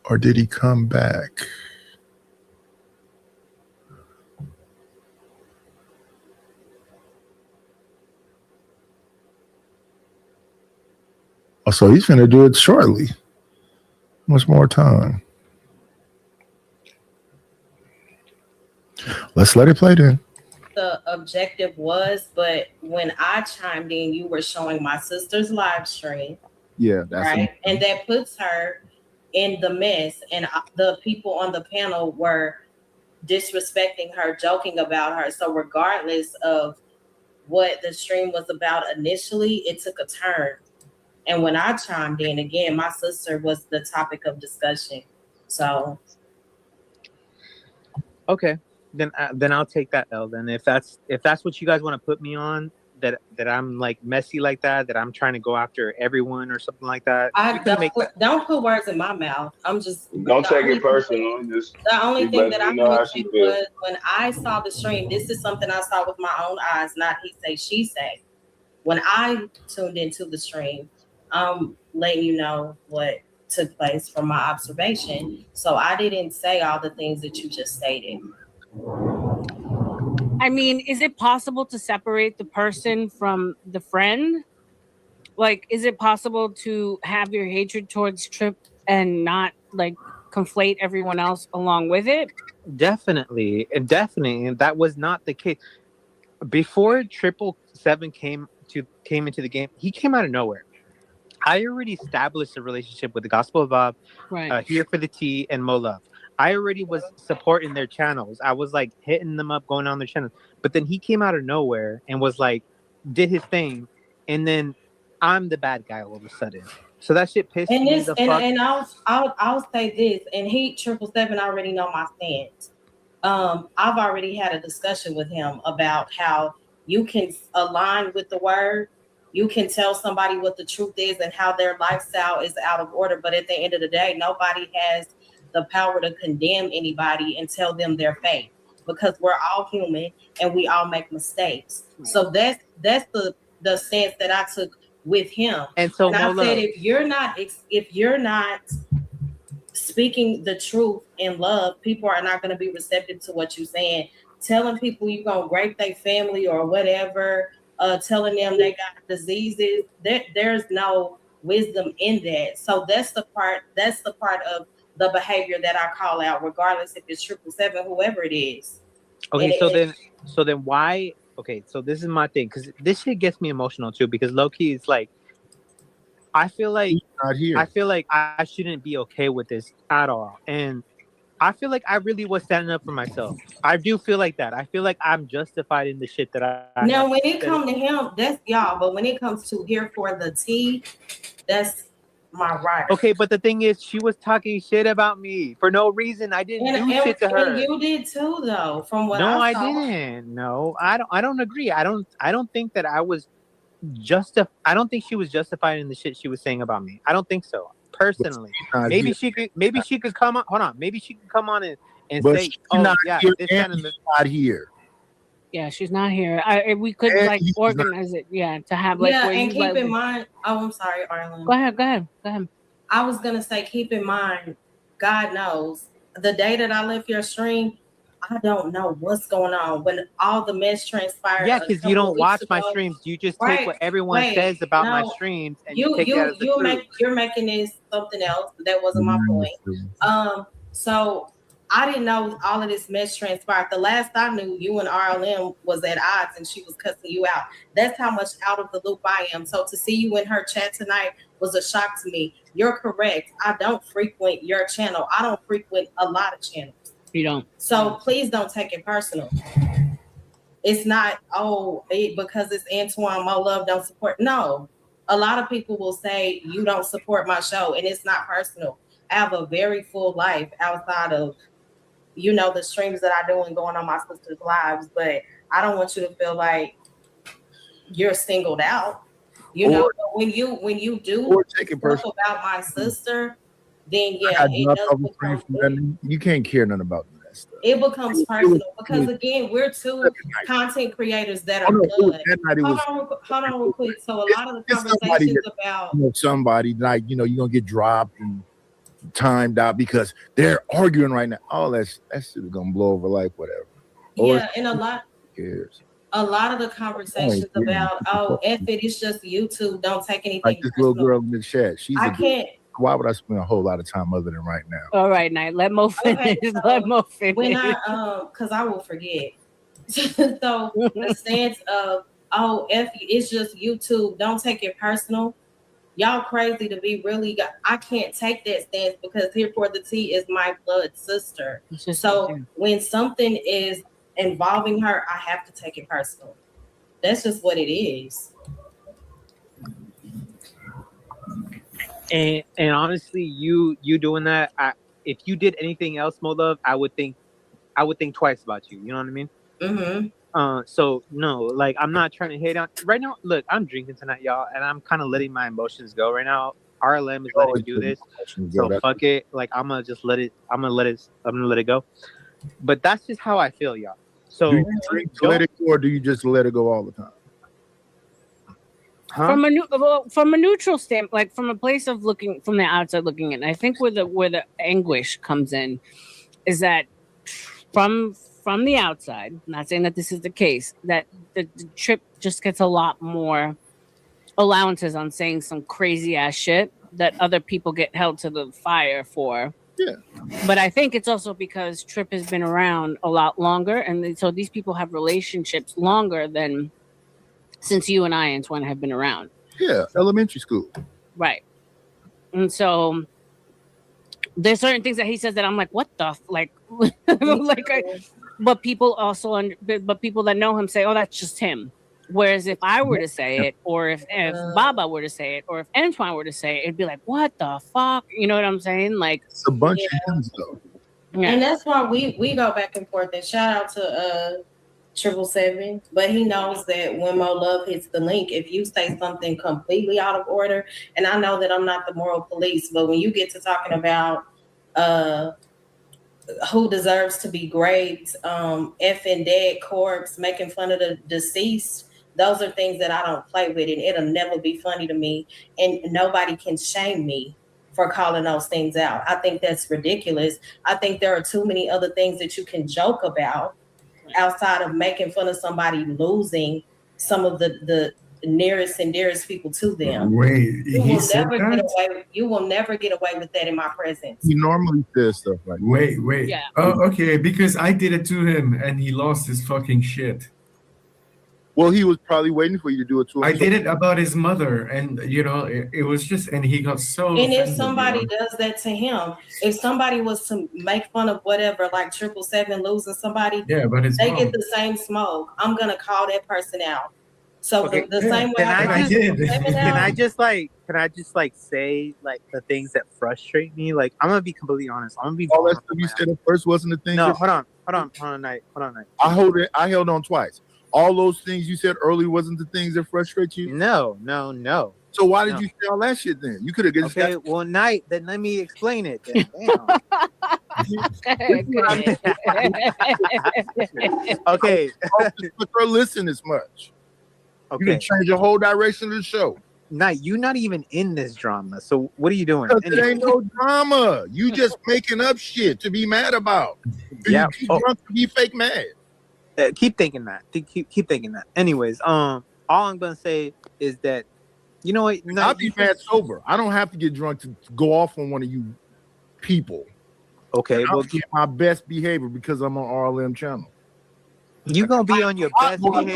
Or did he come back? Oh, so he's going to do it shortly. Much more time. Let's let it play then. The objective was, but when I chimed in, you were showing my sister's live stream. Yeah, that's right. And that puts her in the mess. And the people on the panel were disrespecting her, joking about her. So regardless of what the stream was about initially, it took a turn. And when I chimed in again, my sister was the topic of discussion. So, okay, then I'll take that L. Then if that's what you guys want to put me on, that I'm like messy like that I'm trying to go after everyone or something like that. Don't put words in my mouth. I'm just Don't take it personal. Just the only keep thing letting that me I know will how say she feels. was when I saw the stream. This is something I saw with my own eyes, not he say she say. When I tuned into the stream, I'm letting you know what took place from my observation. So I didn't say all the things that you just stated. I mean, is it possible to separate the person from the friend? Like, is it possible to have your hatred towards Trip and not like conflate everyone else along with it? Definitely, and that was not the case before 777 came into the game. He came out of nowhere. I already established a relationship with the Gospel of Bob, Right. Here for the Tea, and Mo Love. I already was supporting their channels. I was like hitting them up, going on their channels. But then he came out of nowhere and was like, did his thing, and then I'm the bad guy all of a sudden. So that shit pissed And me this, the fuck. and I'll say this, and he 777 already know my stance. I've already had a discussion with him about how you can align with the word. You can tell somebody what the truth is and how their lifestyle is out of order. But at the end of the day, nobody has the power to condemn anybody and tell them their faith, because we're all human and we all make mistakes. Right. So that's the stance that I took with him. And so I said, if you're not speaking the truth in love, people are not going to be receptive to what you're saying. Telling people you're going to rape their family or whatever, telling them they got diseases, there's no wisdom in that. So that's the part of the behavior that I call out, regardless if it's 777, whoever it is. Okay, so then why? Okay, so this is my thing, because this shit gets me emotional too, because low key it's like, I feel like I shouldn't be okay with this at all. And I feel like I really was standing up for myself. I do feel like that. I feel like I'm justified in the shit that I now when it comes to him, that's y'all. But when it comes to Here for the Tea, that's my right. Okay, but the thing is, she was talking shit about me for no reason. I didn't do shit to her. And you did too, though. From what I saw. didn't. No, I don't agree. I don't think that I was I don't think she was justified in the shit she was saying about me. I don't think so. Personally, maybe she could come on. Hold on, maybe she could come on and say, "Oh yeah, this kind of not here." Yeah, she's not here. We could like organize it. Yeah, to have like. Yeah, and keep in mind. Oh, I'm sorry, Arlen. Go ahead. I was gonna say, keep in mind. God knows the day that I left your stream, I don't know what's going on when all the mess transpired. Yeah, because you don't watch my streams. You just take what everyone says about my streams and you take it as the truth. You're making this something else. That wasn't my point. So I didn't know all of this mess transpired. The last I knew, you and RLM was at odds and she was cussing you out. That's how much out of the loop I am. So to see you in her chat tonight was a shock to me. You're correct. I don't frequent your channel. I don't frequent a lot of channels. You don't. So please don't take it personal. It's not, because it's Antoine, my love, don't support. No. A lot of people will say you don't support my show, and it's not personal. I have a very full life outside of, the streams that I do and going on my sister's lives, but I don't want you to feel like you're singled out. When you do talk about my sister, then yeah, you can't care nothing about that stuff. It becomes personal because again, we're two content creators that are good. Hold on real quick. So a lot of the conversations about somebody like you're gonna get dropped and timed out because they're arguing right now. All that shit is gonna blow over like whatever. Yeah, and a lot cares. A lot of the conversations about F it, it's just YouTube. Don't take anything. Like this personal. Little girl in the chat. Can't. Why would I spend a whole lot of time other than right now? All right, Night. Let Mo finish. Okay, so let Mo finish. When because I will forget. So the stance of F it's just YouTube. Don't take it personal. Y'all crazy to be really. I can't take that stance because Here for the Tea is my blood sister. So when something is involving her, I have to take it personal. That's just what it is. And honestly, you doing that, if you did anything else, Mo Love, I would think twice about you. You know what I mean? Mm-hmm. So no, like I'm not trying to hate on right now. Look, I'm drinking tonight, y'all, and I'm kind of letting my emotions go right now. RLM is letting me do this, so fuck it. Like I'm gonna just let it. I'm gonna let it go. But that's just how I feel, y'all. So do you drink to let it go, or do you just let it go all the time? Huh? From a neutral standpoint, like from a place of looking from the outside looking in, I think where the anguish comes in is that from the outside, I'm not saying that this is the case, that the trip just gets a lot more allowances on saying some crazy ass shit that other people get held to the fire for. Yeah. But I think it's also because Trip has been around a lot longer, and so these people have relationships longer than since you and I, Antoine, have been around. Yeah, elementary school. Right. And so there's certain things that he says that I'm like, what the like, but people also, but people that know him say, oh, that's just him. Whereas if I were to say it, or if Baba were to say it, or if Antoine were to say it, it'd be like, what the fuck? You know what I'm saying? Like, it's a bunch of things though. Yeah. And that's why we go back and forth. And shout out to 777, but he knows that when Mo Love hits the link, if you say something completely out of order, and I know that I'm not the moral police, but when you get to talking about who deserves to be raped, effing dead corpse, making fun of the deceased, those are things that I don't play with, and it'll never be funny to me, and nobody can shame me for calling those things out. I think that's ridiculous. I think there are too many other things that you can joke about outside of making fun of somebody losing some of the nearest and dearest people to them. Wait, he said that? You will never get away with that in my presence. He normally says stuff like Wait. Yeah. Oh, okay, because I did it to him and he lost his fucking shit. Well, he was probably waiting for you to do it to him. I did it about his mother, and you know, it was just, and he got so. And if offended, somebody you know? does that to him, if somebody was to make fun of whatever, like 777 losing somebody, Yeah, but it's they wrong. get the same smoke. I'm gonna call that person out. So Okay, the same way Can I just like say like the things that frustrate me? Like I'm gonna be completely honest. I'm gonna be all that vulnerable. stuff you said at first wasn't the thing. No, hold on, Night. I held on twice. All those things you said earlier wasn't the things that frustrate you. No. So why did you say all that shit then? You could have just okay. Well, Night. Then let me explain it. Then. Okay. But her listen as much. Okay. You can change the whole direction of the show. Night, you're not even in this drama. So what are you doing? It ain't no drama. You just making up shit to be mad about. Yeah. You drunk to be fake mad. Keep thinking that. Keep thinking that. Anyways, all I'm gonna say is that, you know what? I'll be mad sober. I don't have to get drunk to go off on one of you people. Okay, I'll get my best behavior because I'm on RLM channel. You gonna be on your best behavior.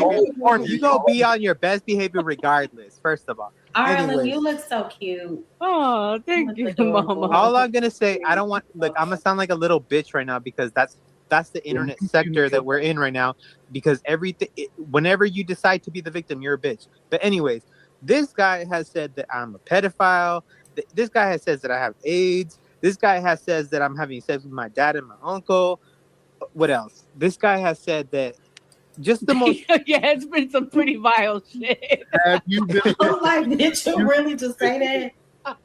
You gonna be on your best behavior regardless. First of all, Ireland, you look so cute. Oh, thank you, Mama. All I'm gonna say, I don't want. Look, I'm gonna sound like a little bitch right now because that's the internet sector that we're in right now. Because everything, whenever you decide to be the victim, you're a bitch. But anyways, this guy has said that I'm a pedophile. This guy has said that I have AIDS. This guy has said that I'm having sex with my dad and my uncle. What else? This guy has said that just the most. Yeah, it's been some pretty vile shit. Have you been? Like, did you really just say that?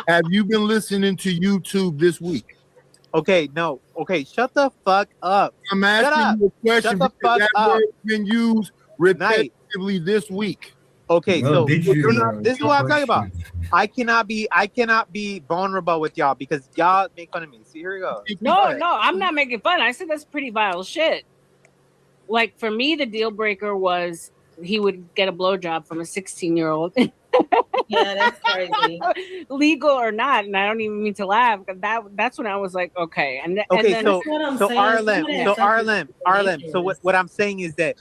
Have you been listening to YouTube this week? Okay, no. Okay, shut the fuck up. I'm asking you a question Shut the because fuck that up. word's been used repetitively this week. Okay, Well, so did you, this is what I'm talking about. I cannot be vulnerable with y'all because y'all make fun of me. See, here we go. No, I'm not making fun. I said that's pretty vile shit. Like for me, the deal breaker was he would get a blowjob from a 16-year-old. Yeah, that's crazy. Legal or not, and I don't even mean to laugh because that's when I was like, okay. And then, so RLM. So what I'm saying is that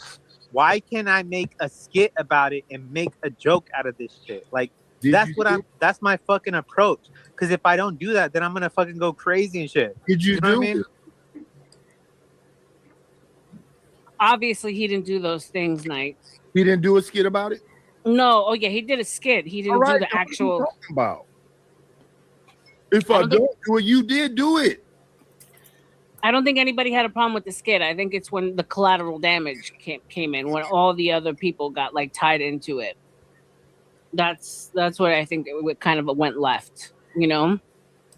why can't I make a skit about it and make a joke out of this shit? Like that's my fucking approach. Because if I don't do that, then I'm gonna fucking go crazy and shit. Did you know do what I mean? Obviously, he didn't do those things, Knight. He didn't do a skit about it? No. Oh yeah, he did a skit. He didn't do the actual. What are you talking about? If I don't do it, you did do it. I don't think anybody had a problem with the skit. I think it's when the collateral damage came in, when all the other people got like tied into it. That's what I think it kind of went left, you know?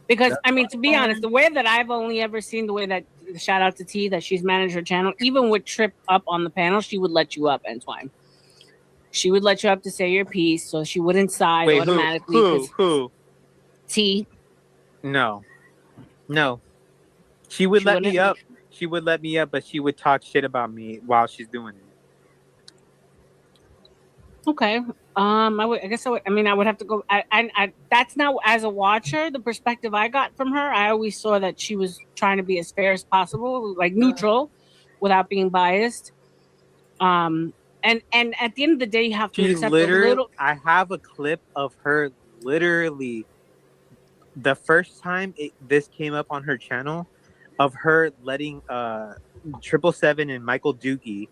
Because I mean, to be honest, the way that I've only ever seen the way that, shout out to T, that she's managed her channel, even with Trip up on the panel, she would let you up, Antoine. She would let you up to say your piece, so she wouldn't side automatically. Who? T. No. She would let me up. She would let me up, but she would talk shit about me while she's doing it. Okay. I would have to go. I that's not, as a watcher, the perspective I got from her. I always saw that she was trying to be as fair as possible, like neutral, without being biased. And at the end of the day, you have to accept a little. I have a clip of her literally the first time this came up on her channel, of her letting 777 and Michael Dookie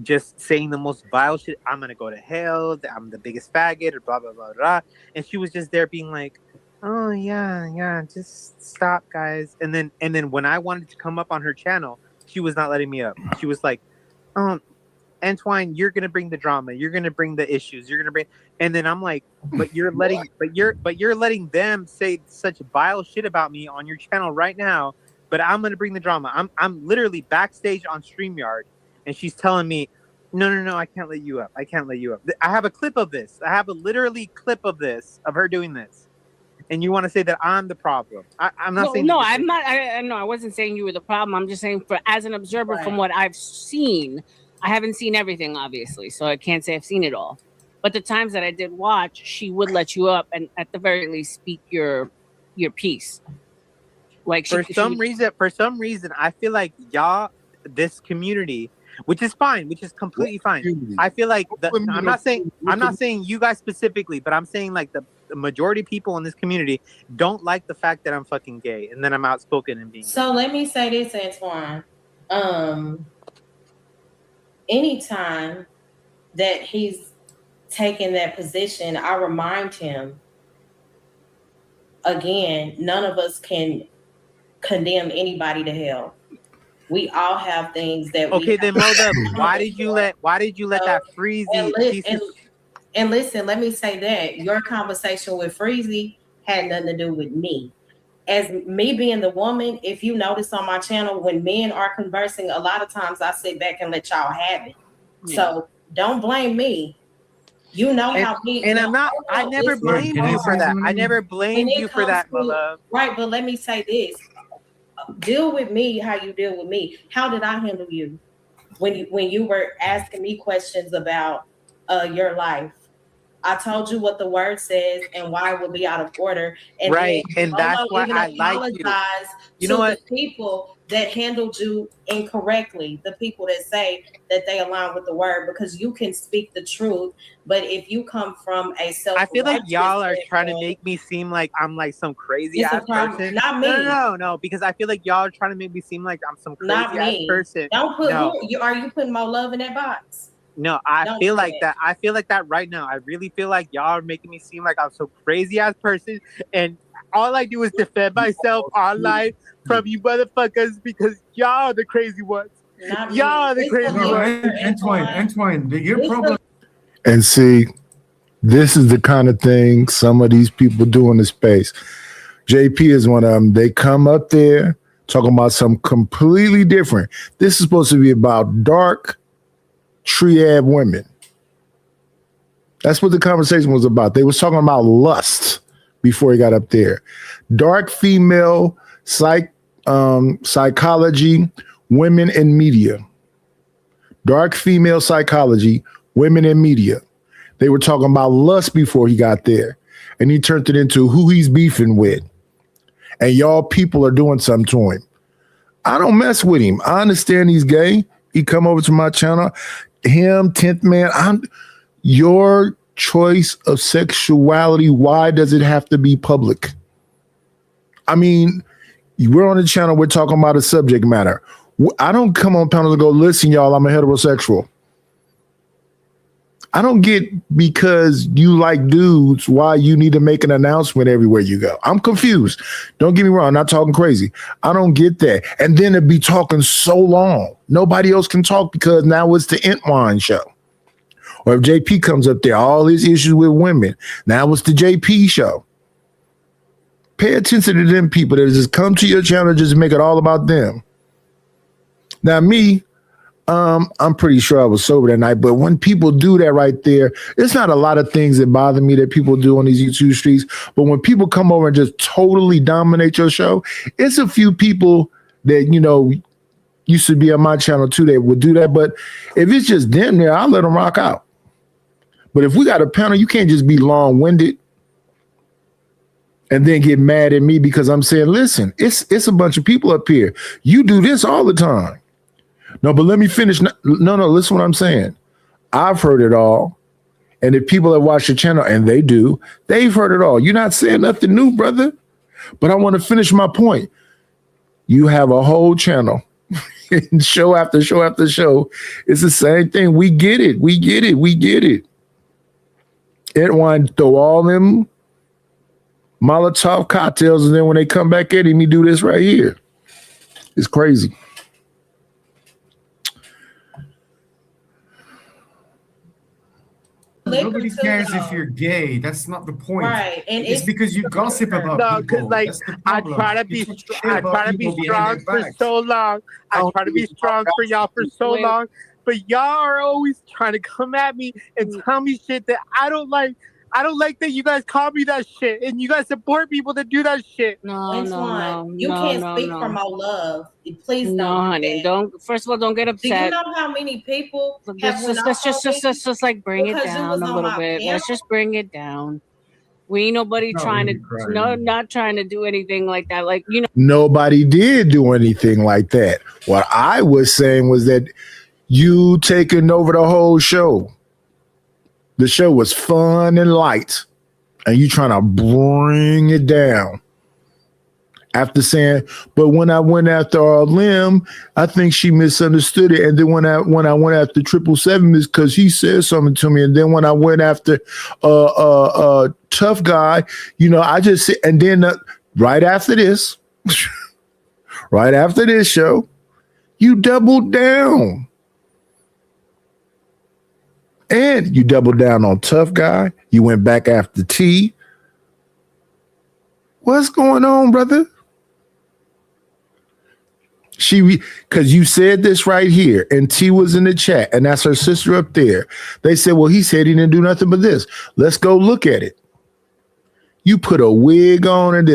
just saying the most vile shit. I'm gonna go to hell. I'm the biggest faggot, or blah blah blah blah. And she was just there being like, "Oh yeah, just stop, guys." And then when I wanted to come up on her channel, she was not letting me up. She was like, Antoine, you're gonna bring the drama. You're gonna bring the issues. You're gonna bring. And then I'm like, but you're letting them say such vile shit about me on your channel right now. But I'm gonna bring the drama. I'm literally backstage on StreamYard. And she's telling me, no, I can't let you up. I can't let you up. I have a clip of this. I have a literally clip of this, of her doing this. And you want to say that I'm the problem? I'm not saying. No, I'm not. I wasn't saying you were the problem. I'm just saying, as an observer, from what I've seen, I haven't seen everything, obviously, so I can't say I've seen it all. But the times that I did watch, she would let you up and at the very least speak your piece. Like for some reason, I feel like y'all, this community, which is fine, which is completely fine. I feel like I'm not saying you guys specifically, but I'm saying like the majority of people in this community don't like the fact that I'm fucking gay and then I'm outspoken and being gay. So let me say this, Antoine. Anytime that he's taking that position, I remind him again, none of us can condemn anybody to hell. We all have things that then Moda, why did you let that Freezy and listen, let me say that your conversation with Freezy had nothing to do with me. As me being the woman, if you notice on my channel, when men are conversing, a lot of times I sit back and let y'all have it. Yeah. So don't blame me. You know how me and I'm not. I never blamed you for that. I never blamed you for that, my love. Right, but let me say this. Deal with me how you deal with me. How did I handle you when you were asking me questions about your life? I told you what the word says and why it would be out of order. And and that's why I like you. You know what? The people that handled you incorrectly, the people that say that they align with the word, because you can speak the truth. But if you come from a I feel like y'all are trying to make me seem like I'm like some crazy ass person. Not me. No, because I feel like y'all are trying to make me seem like I'm some crazy ass person. Don't put are you putting more love in that box? No, I feel like that. I feel like that right now. I really feel like y'all are making me seem like I'm some crazy ass person, and all I do is defend myself online from you motherfuckers because y'all are the crazy ones. Y'all are the crazy ones. Antoine, your problem. And see, this is the kind of thing some of these people do in the space. JP is one of them. They come up there talking about something completely different. This is supposed to be about dark triad women. That's what the conversation was about. They was talking about lust before he got up there. Dark female psychology, women in media. Dark female psychology, women in media. They were talking about lust before he got there. And he turned it into who he's beefing with. And y'all people are doing something to him. I don't mess with him. I understand he's gay. He come over to my channel. Him, 10th man, your choice of sexuality, why does it have to be public? I mean, we're on the channel, we're talking about a subject matter. I don't come on panels and go, listen, y'all, I'm a heterosexual. I don't get because you like dudes why you need to make an announcement everywhere you go. I'm confused. Don't get me wrong. I'm not talking crazy. I don't get that. And then it'd be talking so long. Nobody else can talk because now it's the Entwine show. Or if JP comes up there, all his issues with women. Now it's the JP show. Pay attention to them people that just come to your channel just make it all about them. Now me, I'm pretty sure I was sober that night, but when people do that right there, it's not a lot of things that bother me that people do on these YouTube streets. But when people come over and just totally dominate your show, it's a few people that, you know, used to be on my channel too that would do that. But if it's just them there, I'll let them rock out. But if we got a panel, you can't just be long-winded and then get mad at me because I'm saying, listen, it's a bunch of people up here. You do this all the time. No, but let me finish. No, listen what I'm saying. I've heard it all. And if people that watch the channel, and they do, they've heard it all. You're not saying nothing new, brother. But I want to finish my point. You have a whole channel. Show after show after show. It's the same thing. We get it. We get it. We get it. Everyone throw all them Molotov cocktails, and then when they come back at him, he do this right here. It's crazy. Nobody cares if you're gay. That's not the point. Right, and it's because you gossip about No, people. because like I try to be strong for so long. I try to be strong for y'all for so long, but y'all are always trying to come at me and tell me shit that I don't like. I don't like that you guys call me that shit, and you guys support people that do that shit. No. You can't speak from our love. Please don't. No, honey. Don't. First of all, don't get upset. Do you know how many people let's just like bring it down a little bit. Let's just bring it down. We ain't nobody trying to not trying to do anything like that. Like, you know, nobody did do anything like that. What I was saying was that you taking over the whole show. The show was fun and light, and you trying to bring it down. After saying, but when I went after Lim, I think she misunderstood it. And then when I went after 777 is because he said something to me. And then when I went after Tough Guy, you know, I just said, and then right after this, right after this show, you doubled down. And you doubled down on Tough Guy. You went back after T. What's going on, brother? Because you said this right here, and T was in the chat, and that's her sister up there. They said, well, he said he didn't do nothing but this. Let's go look at it. You put a wig on and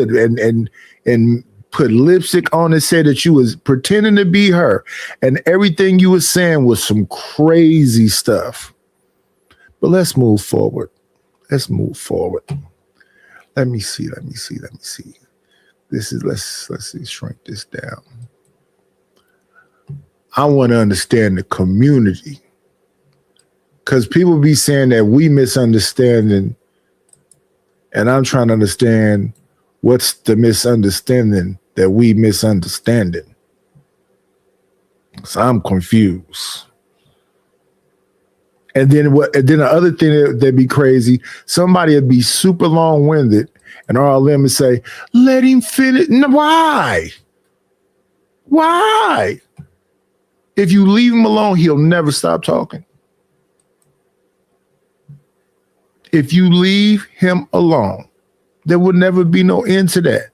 put lipstick on and said that you was pretending to be her, and everything you was saying was some crazy stuff. But let's move forward. Let's move forward. Let me see. This is let's see, shrink this down. I want to understand the community. Because people be saying that we misunderstanding, and I'm trying to understand what's the misunderstanding that we misunderstanding. So I'm confused. And then the other thing that'd be crazy, somebody would be super long-winded and all them would say, let him finish. No, why? Why? If you leave him alone, he'll never stop talking. If you leave him alone, there will never be no end to that.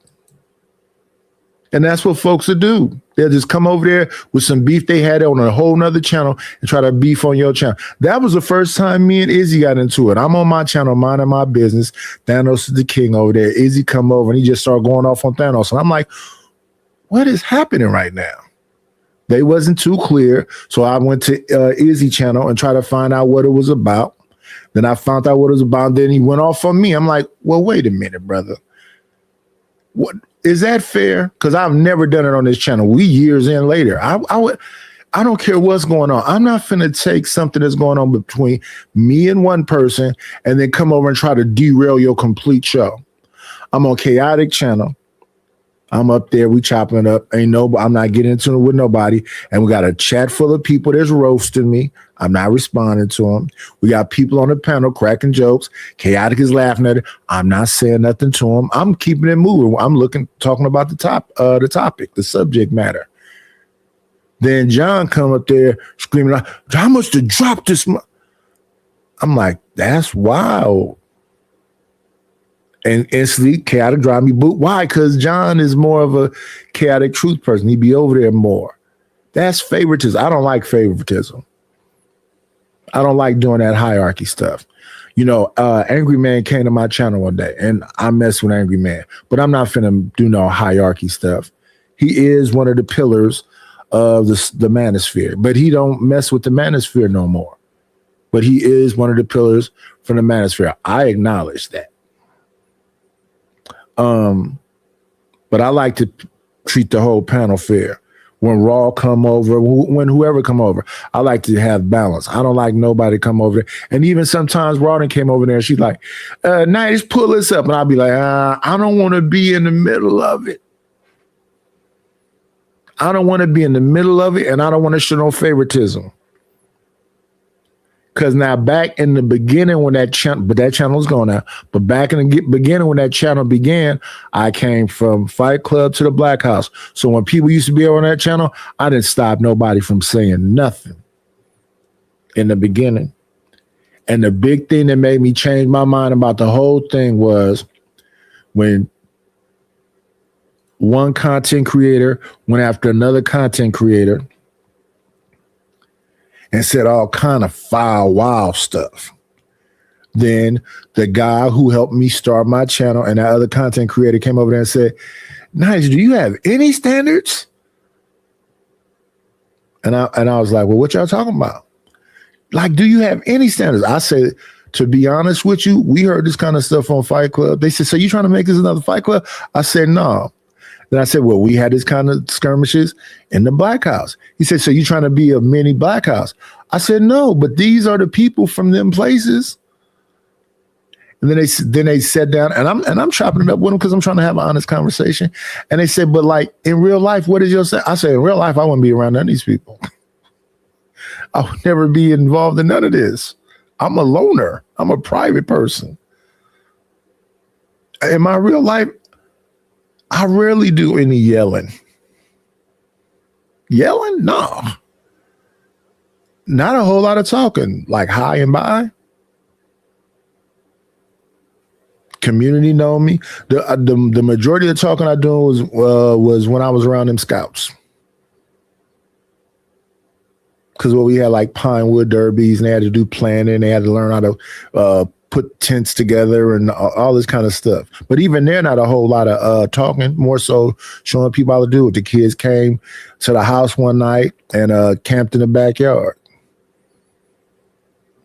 And that's what folks will do. They'll just come over there with some beef they had on a whole nother channel and try to beef on your channel. That was the first time me and Izzy got into it. I'm on my channel, minding my business. Thanos is the king over there. Izzy come over and he just started going off on Thanos. And I'm like, what is happening right now? They wasn't too clear. So I went to Izzy channel and tried to find out what it was about. Then I found out what it was about. Then he went off on me. I'm like, well, wait a minute, brother. What? Is that fair? Because I've never done it on this channel. We years in later. I don't care what's going on. I'm not finna take something that's going on between me and one person and then come over and try to derail your complete show. I'm on Chaotic channel. I'm up there, we chopping it up. I'm not getting into it with nobody. And we got a chat full of people that's roasting me. I'm not responding to them. We got people on the panel cracking jokes. Chaotic is laughing at it. I'm not saying nothing to them. I'm keeping it moving. I'm talking about the topic, the subject matter. Then John come up there screaming, "I must have dropped this." I'm like, that's wild. And instantly, Chaotic drive me boot. Why? Because John is more of a chaotic truth person. He'd be over there more. That's favoritism. I don't like favoritism. I don't like doing that hierarchy stuff. Angry Man came to my channel one day, and I mess with Angry Man, but I'm not finna do no hierarchy stuff. He is one of the pillars of the manosphere, but he don't mess with the manosphere no more. But he is one of the pillars from the manosphere. I acknowledge that. But I like to treat the whole panel fair. When Raw come over, when whoever come over, I like to have balance. I don't like nobody come over there. And even sometimes Rawdon came over there and she's like, nice, pull this up. And I'll be like, I don't want to be in the middle of it. I don't want to be in the middle of it, and I don't want to show no favoritism. Because now back in the beginning when that channel is gone now, but back in the beginning when that channel began, I came from Fight Club to the Black House. So when people used to be on that channel, I didn't stop nobody from saying nothing in the beginning. And the big thing that made me change my mind about the whole thing was when one content creator went after another content creator and said all kind of foul, wild stuff. Then the guy who helped me start my channel and that other content creator came over there and said, "Nice, do you have any standards?" And I was like, "Well, what y'all talking about? Like, do you have any standards?" I said, to be honest with you, we heard this kind of stuff on Fight Club. They said, "So you trying to make this another Fight Club?" I said, "No." Then I said, "Well, we had this kind of skirmishes in the Black House." He said, "So you trying to be a mini Black House?" I said, "No, but these are the people from them places." And then they sat down, and I'm chopping it up with them because I'm trying to have an honest conversation. And they said, "But like in real life, what is your say?" I said, "In real life, I wouldn't be around none of these people. I would never be involved in none of this. I'm a loner. I'm a private person. In my real life, I rarely do any yelling. Yelling? No. Not a whole lot of talking, like hi and bye. Community know me. The majority of the talking I do was when I was around them scouts. Because we had like Pinewood derbies and they had to do planning. They had to learn how to put tents together and all this kind of stuff. But even there, not a whole lot of talking, more so showing people how to do it. The kids came to the house one night and camped in the backyard.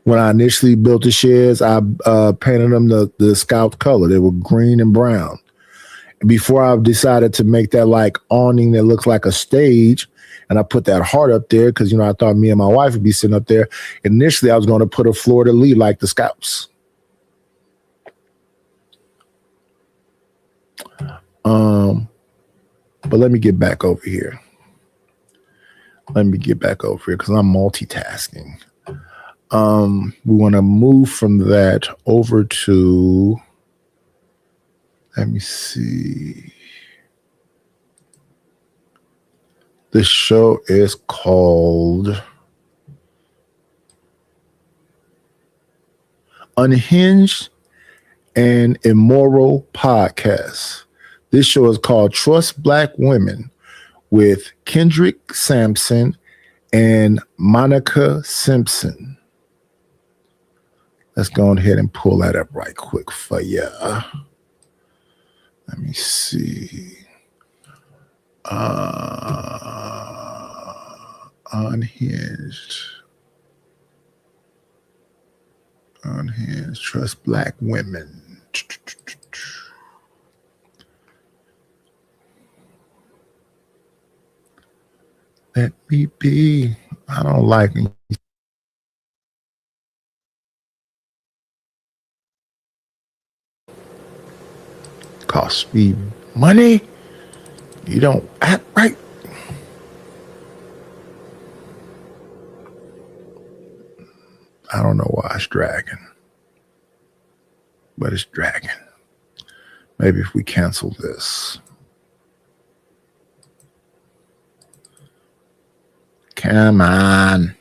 When I initially built the sheds, I painted them the scout color. They were green and brown. Before I decided to make that like awning that looks like a stage, and I put that heart up there because, I thought me and my wife would be sitting up there. Initially, I was going to put a fleur-de-lis like the scouts. But let me get back over here. Because I'm multitasking. We want to move from that over to, let me see. The show is called Unhinged and Immoral Podcast. This show is called Trust Black Women with Kendrick Sampson and Monica Simpson. Let's go ahead and pull that up right quick for you. Let me see. Unhinged, Trust Black Women. Let me be. I don't like it. Cost me money. You don't act right. I don't know why it's dragging, but it's dragging. Maybe if we cancel this. Come on.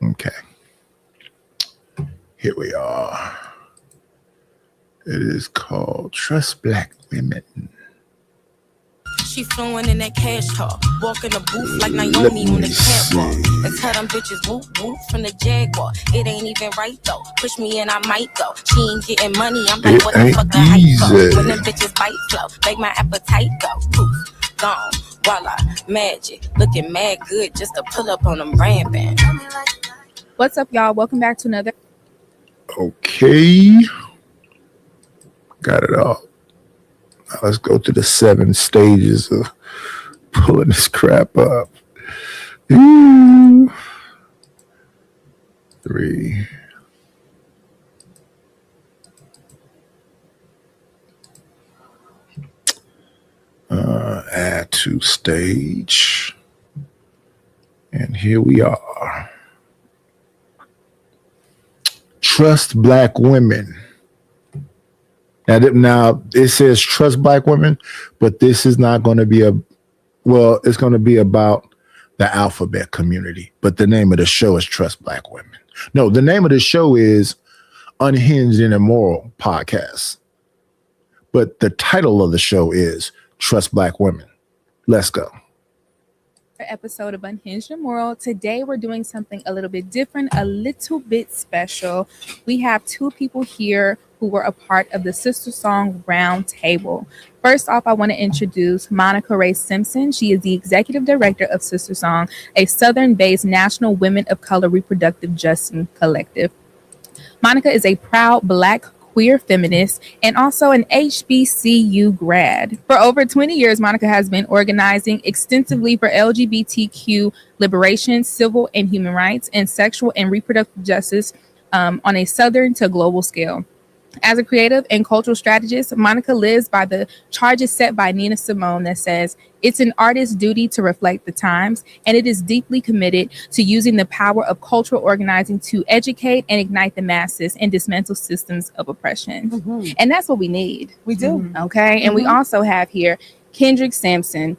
Okay. Here we are. It is called Trust Black Women. She flowing in that cash talk, walking the booth like Naomi on the catwalk. That's how them bitches whoop whoop from the Jaguar. It ain't even right though. Push me and I might go. She ain't getting money. I'm like, what the fuck the hype for? When them bitches bite flow, make my appetite go. Poof, gone, voila, magic. Looking mad good just to pull up on them brand band. What's up, y'all? Welcome back to another. Okay. Got it all. Now let's go to the 7 stages of pulling this crap up. 2, 3. Add to stage. And here we are. Trust Black Women. Now it says trust Black women, but this is not going to be it's going to be about the alphabet community. But the name of the show is Trust Black Women. No, the name of the show is Unhinged and Immoral Podcast. But the title of the show is Trust Black Women. Let's go. Episode of Unhinged and Immoral. Today we're doing something a little bit different, a little bit special. We have 2 people here who were a part of the Sister Song Round Table. First off, I want to introduce Monica Ray Simpson. She is the executive director of Sister Song, a Southern-based national women of color reproductive justice collective. Monica is a proud Black queer feminist and also an HBCU grad. For over 20 years, Monica has been organizing extensively for LGBTQ liberation, civil and human rights, and sexual and reproductive justice on a Southern to global scale. As a creative and cultural strategist, Monica lives by the charges set by Nina Simone that says, it's an artist's duty to reflect the times, and it is deeply committed to using the power of cultural organizing to educate and ignite the masses and dismantle systems of oppression. Mm-hmm. And that's what we need. We do. Mm-hmm. Okay. And we also have here Kendrick Sampson.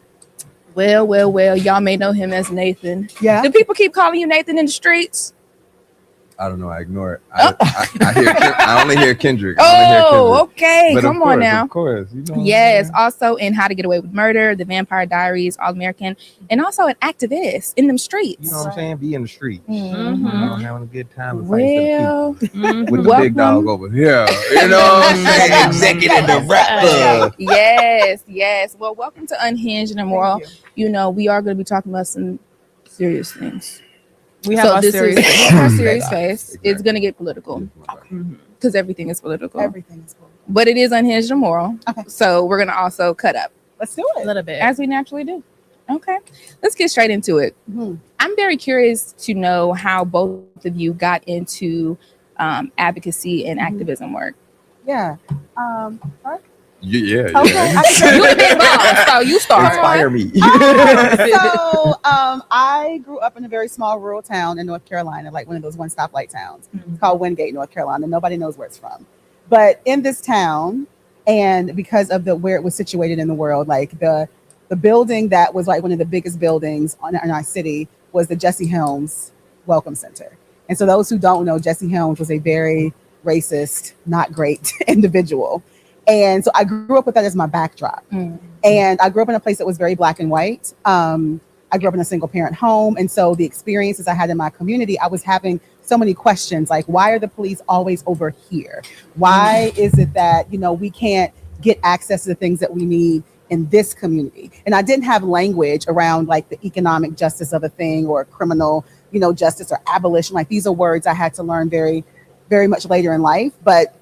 Well, y'all may know him as Nathan. Yeah. Do people keep calling you Nathan in the streets? I don't know. I ignore it. I only hear Kendrick. Okay. But come on now. Of course. You know yes. Also in How to Get Away with Murder, The Vampire Diaries, All American, and also an activist in them streets. You know what I'm saying? Be in the street. Mm-hmm. You know, having a good time. Well, with the big dog over here. You know what I'm saying? Executive director. Yes. Well, welcome to Unhinged and Immoral. You know, we are going to be talking about some serious things. We have our serious face. Exactly. It's going to get political because everything is political. Everything is political. But it is Unhinged and Immoral. Okay. So we're going to also cut up. Let's do it. A little bit. As we naturally do. Okay. Let's get straight into it. Mm-hmm. I'm very curious to know how both of you got into advocacy and activism work. Yeah. Yeah. Okay. You're the big boss, so you start. Inspire me. I grew up in a very small rural town in North Carolina, like one of those one stoplight towns. Mm-hmm. It's called Wingate, North Carolina. Nobody knows where it's from. But in this town, and because of where it was situated in the world, like the building that was like one of the biggest buildings in our city was the Jesse Helms Welcome Center. And so those who don't know, Jesse Helms was a very racist, not great individual. And so I grew up with that as my backdrop. Mm-hmm. And I grew up in a place that was very Black and white. I grew up in a single parent home. And so the experiences I had in my community, I was having so many questions like, why are the police always over here? Why is it that, we can't get access to the things that we need in this community? And I didn't have language around like the economic justice of a thing or criminal, justice or abolition. Like these are words I had to learn very, very much later in life. But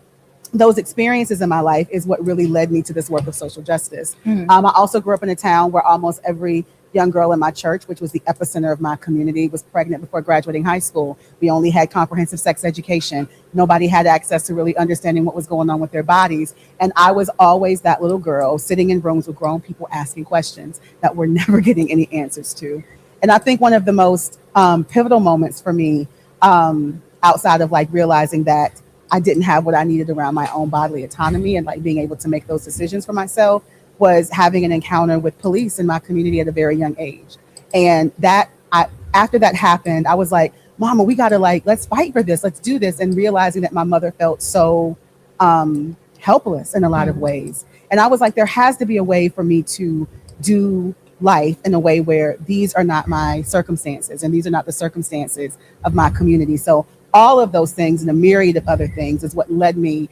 those experiences in my life is what really led me to this work of social justice. Mm-hmm. I also grew up in a town where almost every young girl in my church, which was the epicenter of my community, was pregnant before graduating high school. We only had comprehensive sex education. Nobody had access to really understanding what was going on with their bodies. And I was always that little girl sitting in rooms with grown people asking questions that we're never getting any answers to. And I think one of the most pivotal moments for me, outside of like realizing that I didn't have what I needed around my own bodily autonomy and like being able to make those decisions for myself, was having an encounter with police in my community at a very young age. And after that happened, I was like, Mama, we gotta let's fight for this, let's do this. And realizing that my mother felt so helpless in a lot of ways. And I was like, there has to be a way for me to do life in a way where these are not my circumstances and these are not the circumstances of my community. So all of those things and a myriad of other things is what led me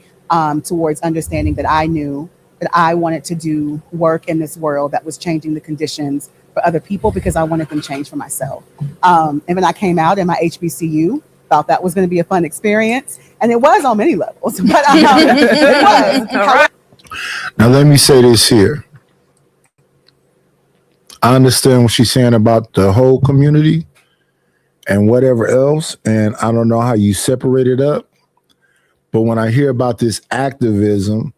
towards understanding that I knew that I wanted to do work in this world that was changing the conditions for other people because I wanted them changed for myself. And when I came out in my HBCU, thought that was going to be a fun experience. And it was on many levels, but it was. Now, let me say this here. I understand what she's saying about the whole community and whatever else. And I don't know how you separate it up. But when I hear about this activism,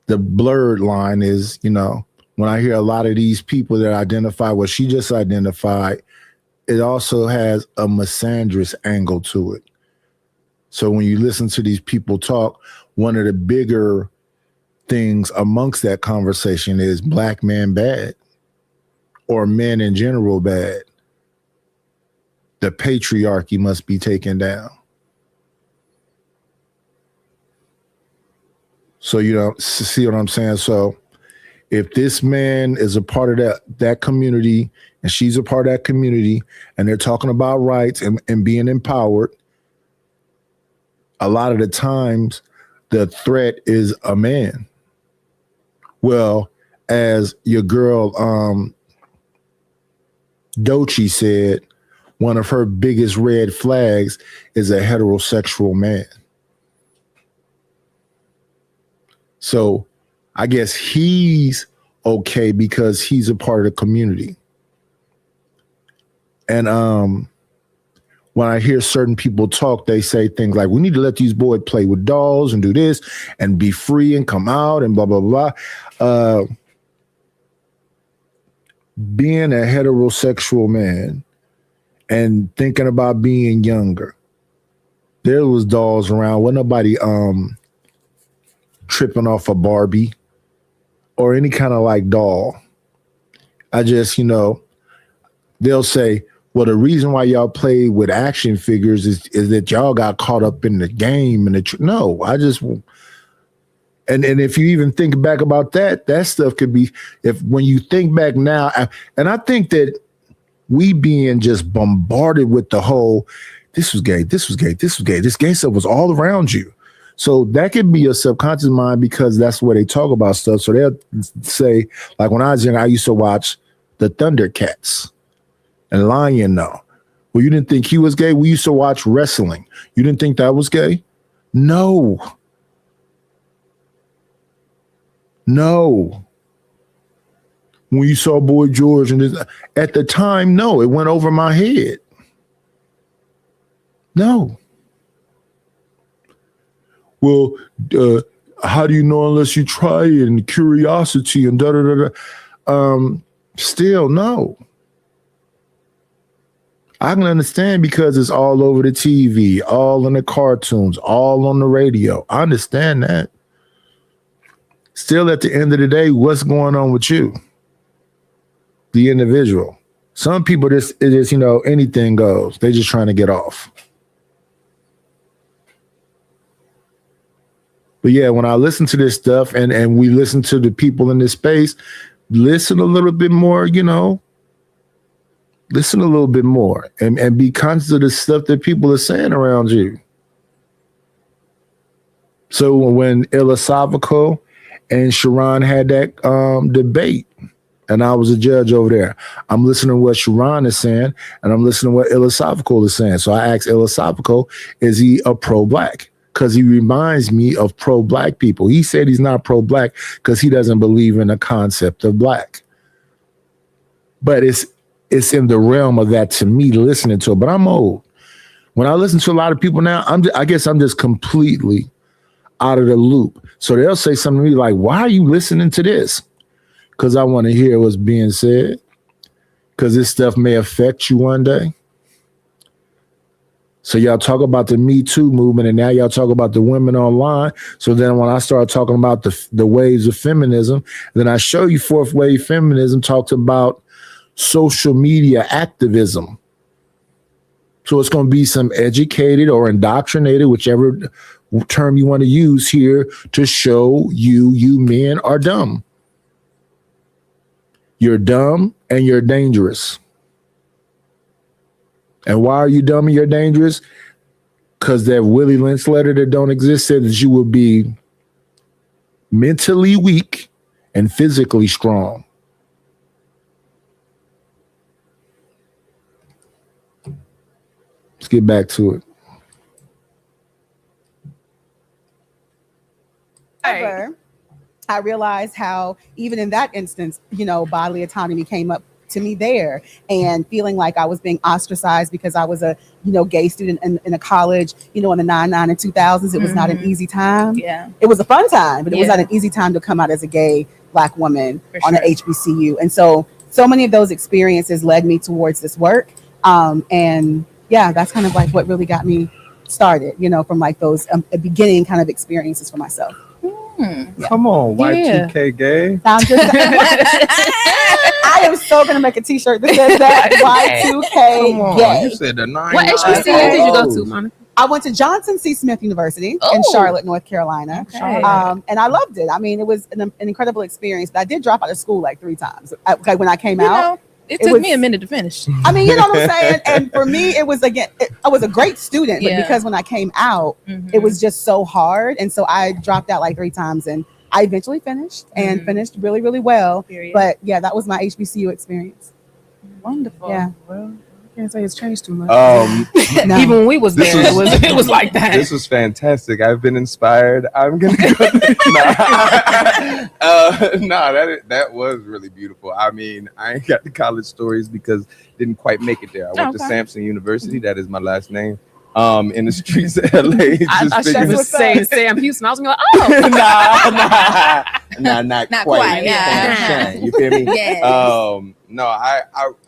the blurred line is, when I hear a lot of these people that identify what she just identified, it also has a misandrous angle to it. So when you listen to these people talk, one of the bigger things amongst that conversation is black men bad or men in general bad. The patriarchy must be taken down. So, see what I'm saying? So if this man is a part of that community and she's a part of that community and they're talking about rights and being empowered, a lot of the times the threat is a man. Well, as your girl Doechii said, one of her biggest red flags is a heterosexual man. So I guess he's okay because he's a part of the community. And when I hear certain people talk, they say things like, we need to let these boys play with dolls and do this and be free and come out and blah, blah, blah. Being a heterosexual man and thinking about being younger, there was dolls around. Wasn't nobody tripping off a Barbie or any kind of doll. I just, they'll say, well, the reason why y'all play with action figures is that y'all got caught up in the game. And no, I just, and if you even think back about that stuff could be, when you think back now, and I think that we being just bombarded with the whole, this was gay, this was gay, this was gay, this gay stuff was all around you. So that could be a subconscious mind because that's where they talk about stuff. So they'll say, like when I was young, I used to watch the Thundercats and Lion now. Well, you didn't think he was gay? We used to watch wrestling. You didn't think that was gay? No. When you saw Boy George and this, at the time, no, it went over my head. No. Well, how do you know unless you try it and curiosity and still no. I can understand because it's all over the TV, all in the cartoons, all on the radio. I understand that. Still at the end of the day, what's going on with you? The individual. Some people anything goes. They're just trying to get off. But yeah, when I listen to this stuff and we listen to the people in this space, listen a little bit more, listen a little bit more and be conscious of the stuff that people are saying around you. So when Philosophical and Sharon had that debate, and I was a judge over there, I'm listening to what Sharon is saying, and I'm listening to what Philosophical is saying. So I asked Philosophical, is he a pro-black? Because he reminds me of pro-black people. He said he's not pro-black because he doesn't believe in the concept of black. But it's in the realm of that to me listening to it. But I'm old. When I listen to a lot of people now, I guess I'm just completely out of the loop. So they'll say something to me like, why are you listening to this? Because I want to hear what's being said. Because this stuff may affect you one day. So y'all talk about the Me Too movement, and now y'all talk about the women online. So then when I start talking about the waves of feminism, then I show you fourth wave feminism talks about social media activism. So it's going to be some educated or indoctrinated, whichever term you want to use here, to show you men are dumb. You're dumb and you're dangerous. And why are you dumb and you're dangerous? Because that Willie Lynch letter that don't exist said that you will be mentally weak and physically strong. Let's get back to it. However, I realized how even in that instance, bodily autonomy came up to me there, and feeling like I was being ostracized because I was a, gay student in a college, in the 99 and 2000s. It was not an easy time. Yeah. It was a fun time, but it was not an easy time to come out as a gay Black woman on an HBCU. And so many of those experiences led me towards this work. And yeah, that's kind of like what really got me started, from like those beginning kind of experiences for myself. Yeah. Come on, Y2K gay. I'm just I am so gonna make a T-shirt that says that Y2K gay. You said the 9. What HBCU did you go to, Monica? I went to Johnson C. Smith University in Charlotte, North Carolina. Okay. And I loved it. I mean, it was an incredible experience, but I did drop out of school like 3 times. When I came out. It took me a minute to finish. I mean, you know what I'm saying? And for me, it was, I was a great student, but because when I came out, it was just so hard. And so I dropped out like 3 times, and I eventually finished and finished really, really well. Period. But yeah, that was my HBCU experience. Wonderful. Yeah. Well, I can't say it's changed too much. No. Even when we was there, it was like that. This was fantastic. I've been inspired. I'm gonna go. That was really beautiful. I mean, I ain't got the college stories because didn't quite make it there. I went to Samson University. That is my last name. In the streets of LA. I was saying Sam Houston. I was gonna be like, not Not quite. quite, yeah. You feel me? Yes. No, I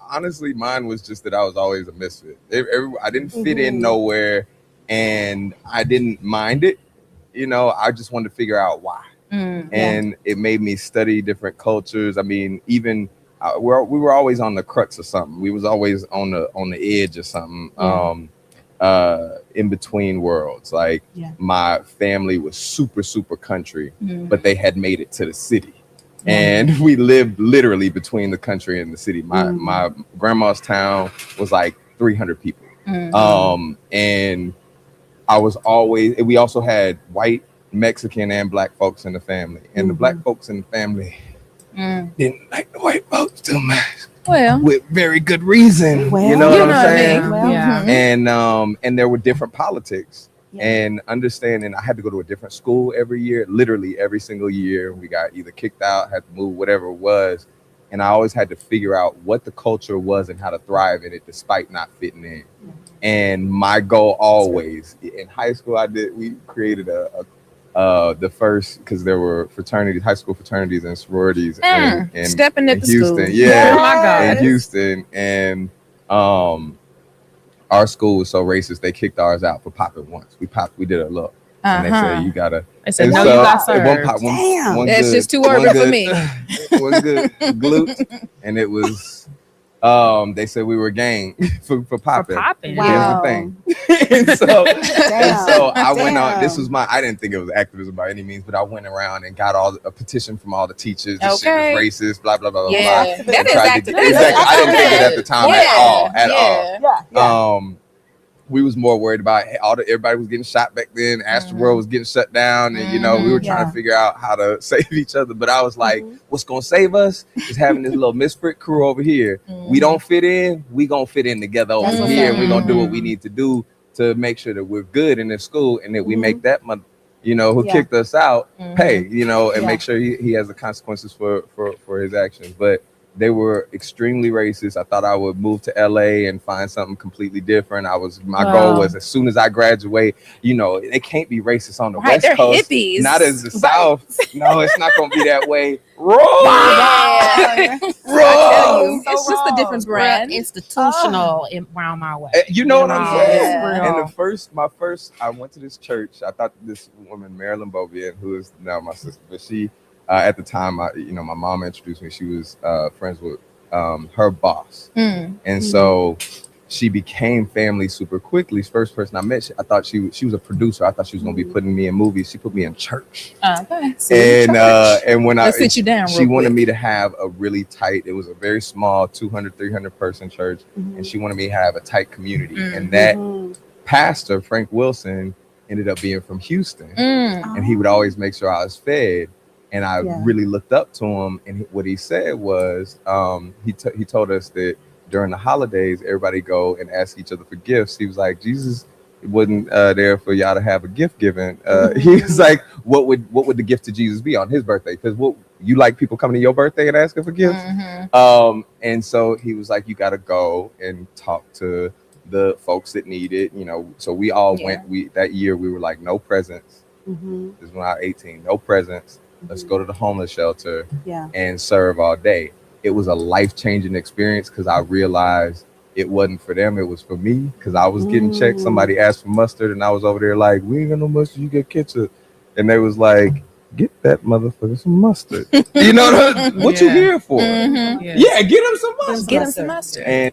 honestly, mine was just that I was always a misfit. I didn't fit in nowhere, and I didn't mind it. I just wanted to figure out why. And it made me study different cultures. I mean, even we were always on the crux of something. We was always on the edge of something. In between worlds. Like my family was super, super country, but they had made it to the city. And we lived literally between the country and the city. My grandma's town was like 300 people. And I was always, we also had white, Mexican, and Black folks in the family. And the Black folks in the family didn't like the white folks too much. Well, with very good reason. Well, you know what I'm saying? I mean? Well, yeah. And there were different politics. And understanding I had to go to a different school every year, literally every single year. We got either kicked out, had to move, whatever it was. And I always had to figure out what the culture was and how to thrive in it despite not fitting in. And my goal always, in high school, we created the first, because there were fraternities, high school fraternities and sororities in stepping at the Houston. school. Yeah, Oh my God. in Houston. And our school was so racist, they kicked ours out for popping once. We did a look. And they said, you gotta. They said, and no, so you got served. one That's good- just too one urban for good- me. One good glute, and it was. They said we were gang for popping. Wow. Here's the thing. and so I went on. This was I didn't think it was activism by any means, but I went around and got a petition from all the teachers. This shit was racist. Blah blah blah blah Yeah, blah. that is activism. Exactly. I didn't think it at the time at all. Yeah. We was more worried about everybody was getting shot back then. Astroworld was getting shut down, and we were trying to figure out how to save each other. But I was like, what's gonna save us is having this little misfit crew over here. We don't fit in, we gonna fit in together over here, and we're gonna do what we need to do to make sure that we're good in this school, and that we make that who kicked us out pay, and make sure he has the consequences for his actions. But They were extremely racist. I thought I would move to LA and find something completely different. My goal was, as soon as I graduate, it can't be racist on the West they're Coast, hippies. not as the South. No, it's not gonna be that way. Wrong. Yeah. Wrong. It's just a different brand. Institutional around my way. You know what I'm saying? Yeah. And I went to this church. I thought this woman, Marilyn Bovian, who is now my sister, but she, at the time, my mom introduced me. She was friends with her boss, and so she became family super quickly. First person I met, I thought she was a producer. I thought she was gonna be putting me in movies. She put me in church. Okay. And when Let's sit you down. she wanted me to have a really tight. It was a very small 200, 300 person church, and she wanted me to have a tight community. And that pastor, Frank Wilson, ended up being from Houston, and he would always make sure I was fed. And I really looked up to him, and what he said was, he told us that during the holidays, everybody go and ask each other for gifts. He was like, Jesus wasn't there for y'all to have a gift given. He was like, what would the gift to Jesus be on his birthday? Because you like people coming to your birthday and asking for gifts. And so he was like, you got to go and talk to the folks that need it. So we all went. That year we were like, no presents. This is when I was 18. No presents. Let's go to the homeless shelter and serve all day. It was a life-changing experience because I realized it wasn't for them, it was for me, because I was getting checked. Somebody asked for mustard and I was over there like, we ain't got no mustard, you get ketchup. And they was like, get that motherfucker some mustard. You know what you here for? Yeah, get him some mustard. Get him some mustard. And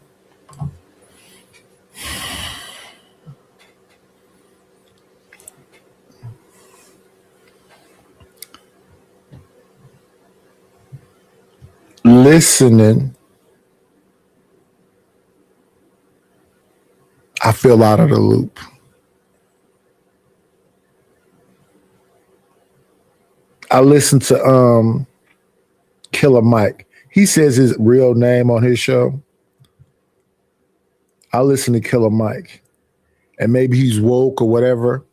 listening, I feel out of the loop. I listened to Killer Mike. He says his real name on his show. I listen to Killer Mike, and maybe he's woke or whatever.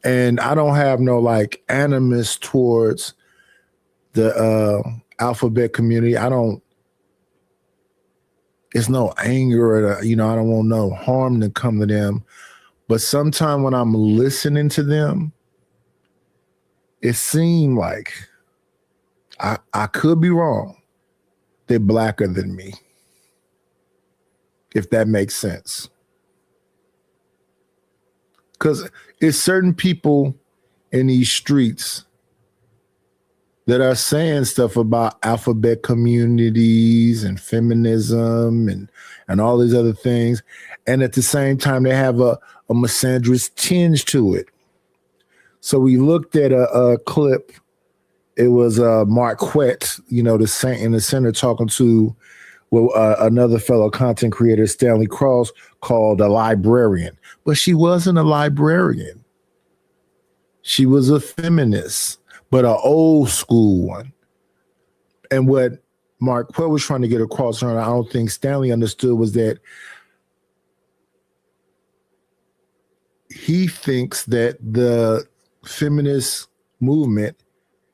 And I don't have no like animus towards the alphabet community. It's no anger or I don't want no harm to come to them. But sometime when I'm listening to them, it seemed like I could be wrong. They're blacker than me, if that makes sense. Because it's certain people in these streets that are saying stuff about alphabet communities and feminism and all these other things. And at the same time, they have a misandrous tinge to it. So we looked at a clip. It was Marquette, the saint in the center, talking to another fellow content creator, Stanley Cross, called a librarian. But she wasn't a librarian. She was a feminist, but an old school one. And what Marquette was trying to get across, and I don't think Stanley understood, was that he thinks that the feminist movement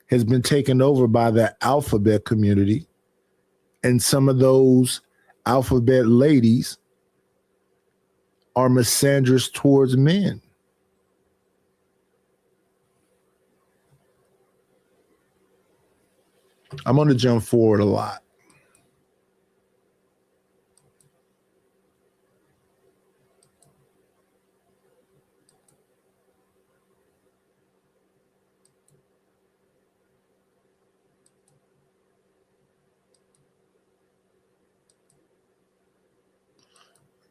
has been taken over by the alphabet community, and some of those alphabet ladies are misandrous towards men. I'm going to jump forward a lot.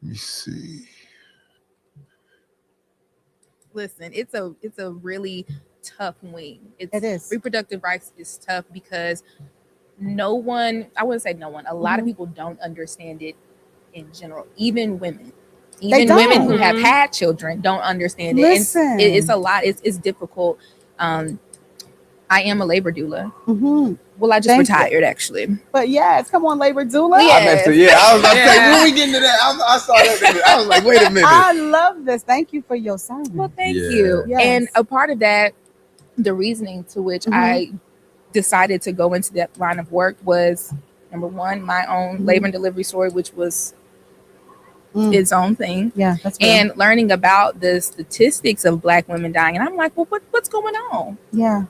Let me see. Listen, it's a really tough wing. It is. Reproductive rights is tough because no one, I wouldn't say no one, a lot of people don't understand it in general. Even women. Even women who have had children don't understand it. Listen. And it's a lot. It's difficult. I am a labor doula. Well, I just retired actually. But yes, come on, labor doula. Yes. I was about to say, when we get into that, I saw that. I was like, wait a minute. I love this. Thank you for your service. Well, thank you. Yes. And a part of that, the reasoning to which I decided to go into that line of work was Number one, my own labor and delivery story, which was its own thing. Yeah, that's real. And learning about the statistics of Black women dying, and I'm like, well, what's going on? Yeah,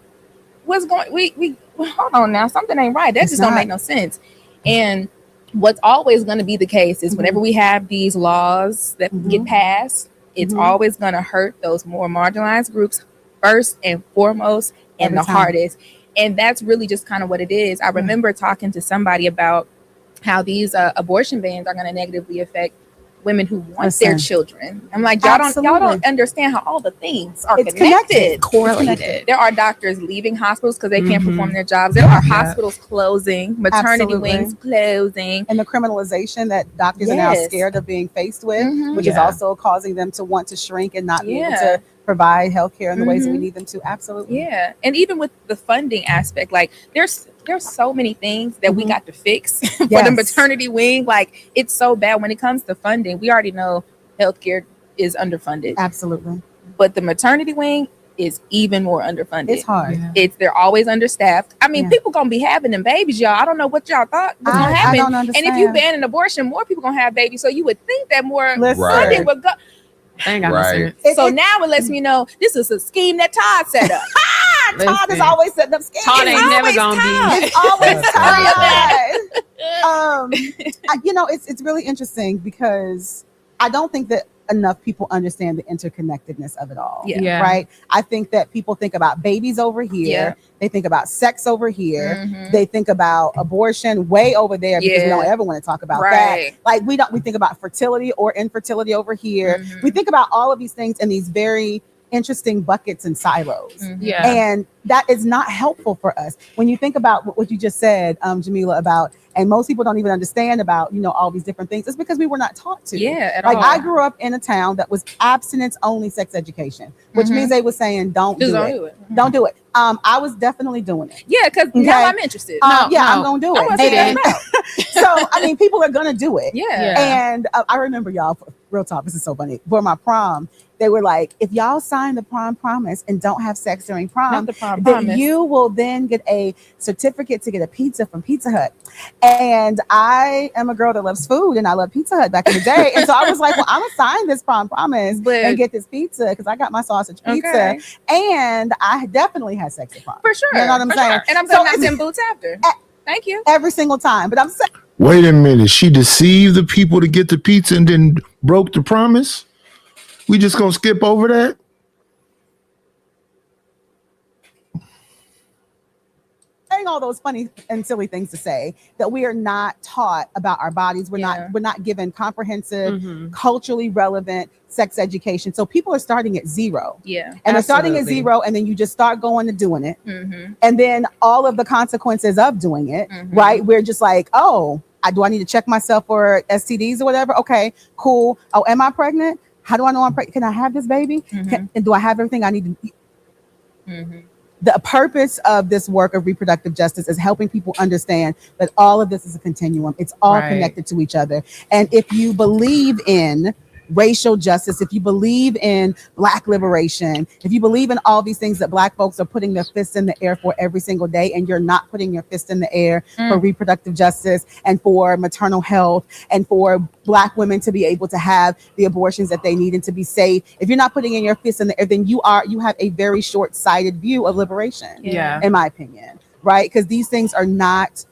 what's going? We hold on now, something ain't right. That It's just don't make no sense. And what's always going to be the case is whenever we have these laws that get passed, it's always going to hurt those more marginalized groups first and foremost and Every the time. hardest. And that's really just kind of what it is. I remember talking to somebody about how these abortion bans are going to negatively affect women who want their children. I'm like, y'all don't understand how all the things are connected. Correlated. There are doctors leaving hospitals because they can't perform their jobs. There are hospitals closing, maternity wings closing, and the criminalization that doctors are now scared of being faced with, which is also causing them to want to shrink and not be able to provide healthcare in the ways that we need them to. Absolutely. Yeah. And even with the funding aspect, like there's so many things that we got to fix for the maternity wing. Like it's so bad when it comes to funding. We already know healthcare is underfunded. Absolutely. But the maternity wing is even more underfunded. It's hard. They're always understaffed. I mean, people gonna be having them babies, y'all. I don't know what y'all thought was gonna happen. I don't understand. And if you ban an abortion, more people gonna have babies. So you would think that more funding Right. would go. Ain't got no Right. sense. So now it lets me know this is a scheme that Todd set up. Todd is always setting up schemes. Todd ain't never gonna be. It's always Todd. It's really interesting because I don't think that enough people understand the interconnectedness of it all. Yeah. Right. I think that people think about babies over here. They think about sex over here. They think about abortion way over there because we don't ever want to talk about that. Like we think about fertility or infertility over here. We think about all of these things in these very interesting buckets and silos. And that is not helpful for us. When you think about what you just said, Jamila, about, and most people don't even understand about, all these different things, it's because we were not taught to. At all. I grew up in a town that was abstinence only sex education, which means they were saying, don't do it. Don't do it. I was definitely doing it. Yeah, because now I'm interested. I'm going to do it. So, I mean, people are going to do it. And I remember, y'all, real talk, this is so funny. For my prom, they were like, if y'all sign the prom promise and don't have sex during prom, then you will then get a certificate to get a pizza from Pizza Hut. And I am a girl that loves food and I love Pizza Hut back in the day. And so I was like, well, I'm going to sign this prom promise and get this pizza because I got my sausage pizza. And I definitely had sex at prom. For sure. You know what I'm saying? Sure. And I'm going to in boots after. Thank you. Every single time. But I'm saying. Wait a minute. She deceived the people to get the pizza and then broke the promise? We just gonna skip over that? Saying all those funny and silly things to say that we are not taught about our bodies. We're not given comprehensive, culturally relevant sex education. So people are starting at zero. And they're starting at zero, and then you just start going to doing it. And then all of the consequences of doing it, right? We're just like, oh, do I need to check myself for STDs or whatever? Okay, cool. Oh, am I pregnant? How do I know I'm pregnant? Can I have this baby? And do I have everything I need to? The purpose of this work of reproductive justice is helping people understand that all of this is a continuum. It's all connected to each other. And if you believe in racial justice, if you believe in Black liberation, if you believe in all these things that Black folks are putting their fists in the air for every single day, and you're not putting your fist in the air for reproductive justice and for maternal health and for Black women to be able to have the abortions that they need and to be safe, if you're not putting in your fist in the air, then you have a very short-sighted view of liberation, in my opinion, right? Because these things are not,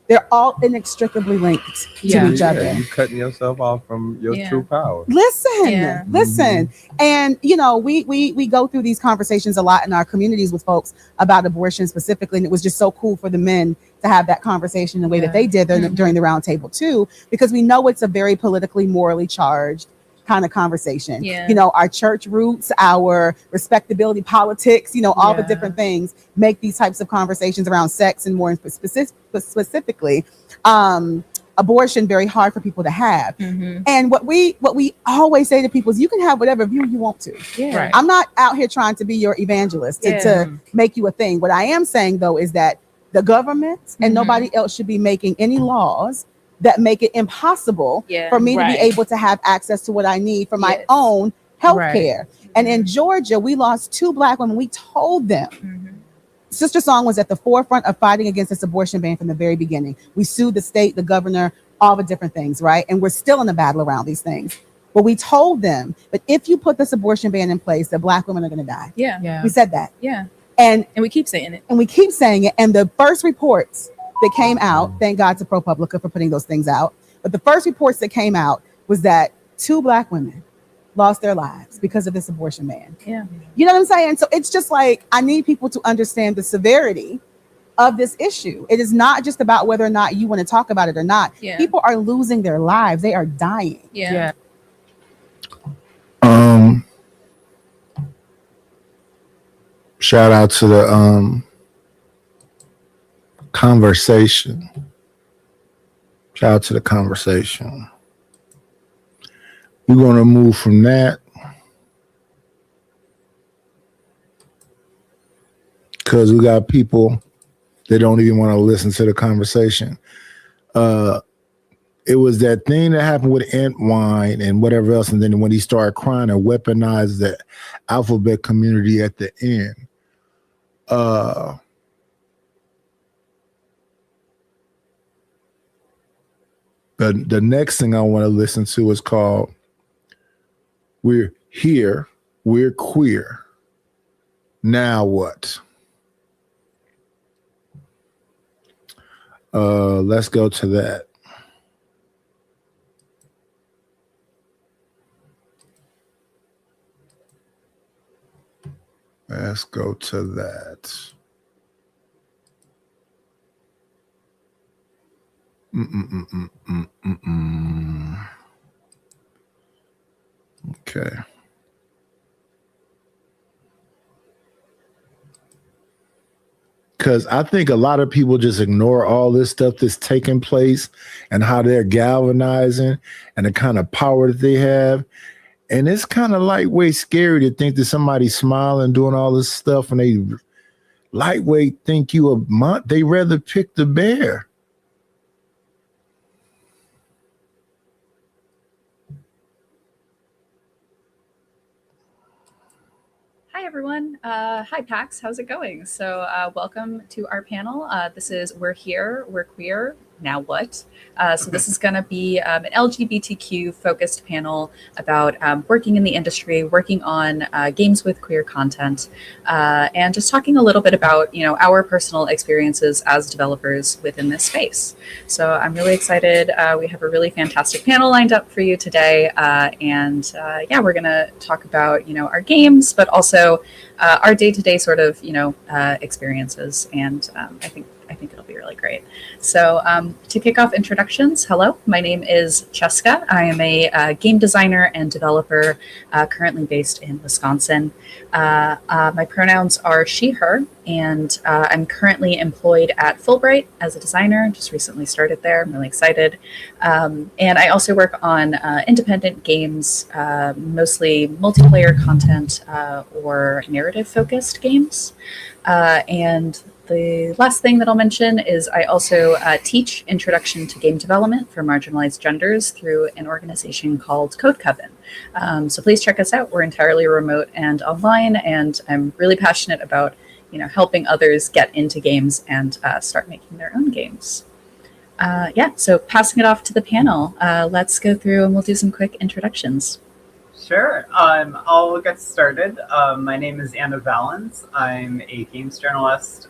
they're all inextricably linked to each other. You're cutting yourself off from your true power. Listen. And, we go through these conversations a lot in our communities with folks about abortion specifically. And it was just so cool for the men to have that conversation the way that they did during the round table too, because we know it's a very politically, morally charged kind of conversation. Our church roots, our respectability politics, all the different things make these types of conversations around sex and more specifically abortion very hard for people to have. And what we always say to people is you can have whatever view you want to. I'm not out here trying to be your evangelist to make you a thing. What I am saying though is that the government and nobody else should be making any laws that make it impossible for me to be able to have access to what I need for my own health care. And in Georgia, we lost 2 Black women. We told them Sister Song was at the forefront of fighting against this abortion ban from the very beginning. We sued the state, the governor, all the different things, right? And we're still in a battle around these things. But we told them, but if you put this abortion ban in place, that Black women are going to die. Yeah. We said that. Yeah. And we keep saying it. And we keep saying it. And the first reports that came out, thank God to ProPublica for putting those things out. But the first reports that came out was that 2 Black women lost their lives because of this abortion ban. Yeah. You know what I'm saying? So it's just like, I need people to understand the severity of this issue. It is not just about whether or not you want to talk about it or not. Yeah. People are losing their lives. They are dying. Yeah. Shout out to the conversation. Shout out to the conversation. We're going to move from that because we got people that don't even want to listen to the conversation. It was that thing that happened with Antwine and whatever else, and then when he started crying and weaponized the alphabet community at the end. The next thing I want to listen to is called "We're Here, We're Queer. Now What?" Let's go to that. Let's go to that. Okay. Because I think a lot of people just ignore all this stuff that's taking place and how they're galvanizing and the kind of power that they have. And it's kind of lightweight scary to think that somebody's smiling, doing all this stuff, and they lightweight think you a month. They rather pick the bear. Hi, everyone. Hi, PAX. How's it going? So welcome to our panel. This is We're Here, We're Queer. Now what? So this is going to be an LGBTQ focused panel about working in the industry, working on games with queer content, and just talking a little bit about, our personal experiences as developers within this space. So I'm really excited. We have a really fantastic panel lined up for you today. And we're going to talk about, our games, but also our day-to-day sort of, experiences. And I think it'll be really great. So to kick off introductions, hello, my name is Cheska. I am a game designer and developer currently based in Wisconsin. My pronouns are she, her, and I'm currently employed at Fulbright as a designer. Just recently started there. I'm really excited. And I also work on independent games, mostly multiplayer content or narrative-focused games. And the last thing that I'll mention is I also teach Introduction to Game Development for Marginalized Genders through an organization called Code Coven. So please check us out. We're entirely remote and online, and I'm really passionate about helping others get into games and start making their own games. So passing it off to the panel, let's go through and we'll do some quick introductions. Sure. I'll get started. My name is Anna Valens. I'm a games journalist,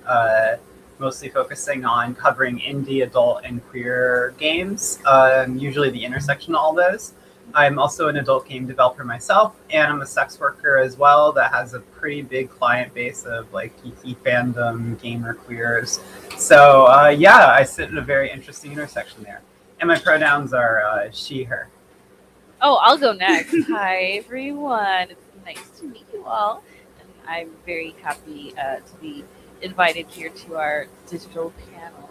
mostly focusing on covering indie, adult, and queer games, usually the intersection of all those. I'm also an adult game developer myself, and I'm a sex worker as well that has a pretty big client base of geeky fandom, gamer queers. So I sit in a very interesting intersection there. And my pronouns are she, her. Oh, I'll go next. Hi, everyone. It's nice to meet you all. And I'm very happy to be invited here to our digital panel.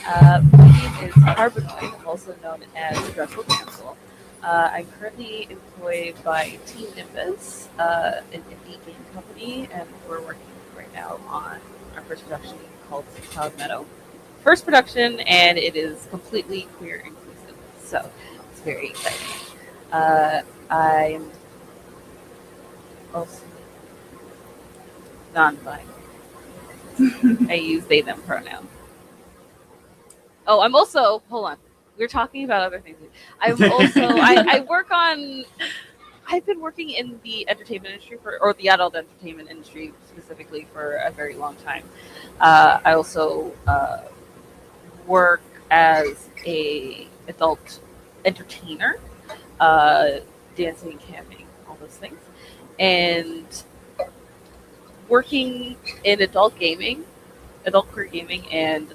My name is Harbinoid, also known as Dreadful Cancel. I'm currently employed by Team Nimbus, an indie game company, and we're working right now on our first production called Cloud Meadow. First production, and it is completely queer inclusive. So it's very exciting. I'm also non-binary. I use they them pronouns. Oh, I'm also hold on. We're talking about other things. I'm also I work on. I've been working in the entertainment industry or the adult entertainment industry specifically for a very long time. I also work as a adult entertainer, dancing, camping, all those things, and working in adult gaming, adult queer gaming, and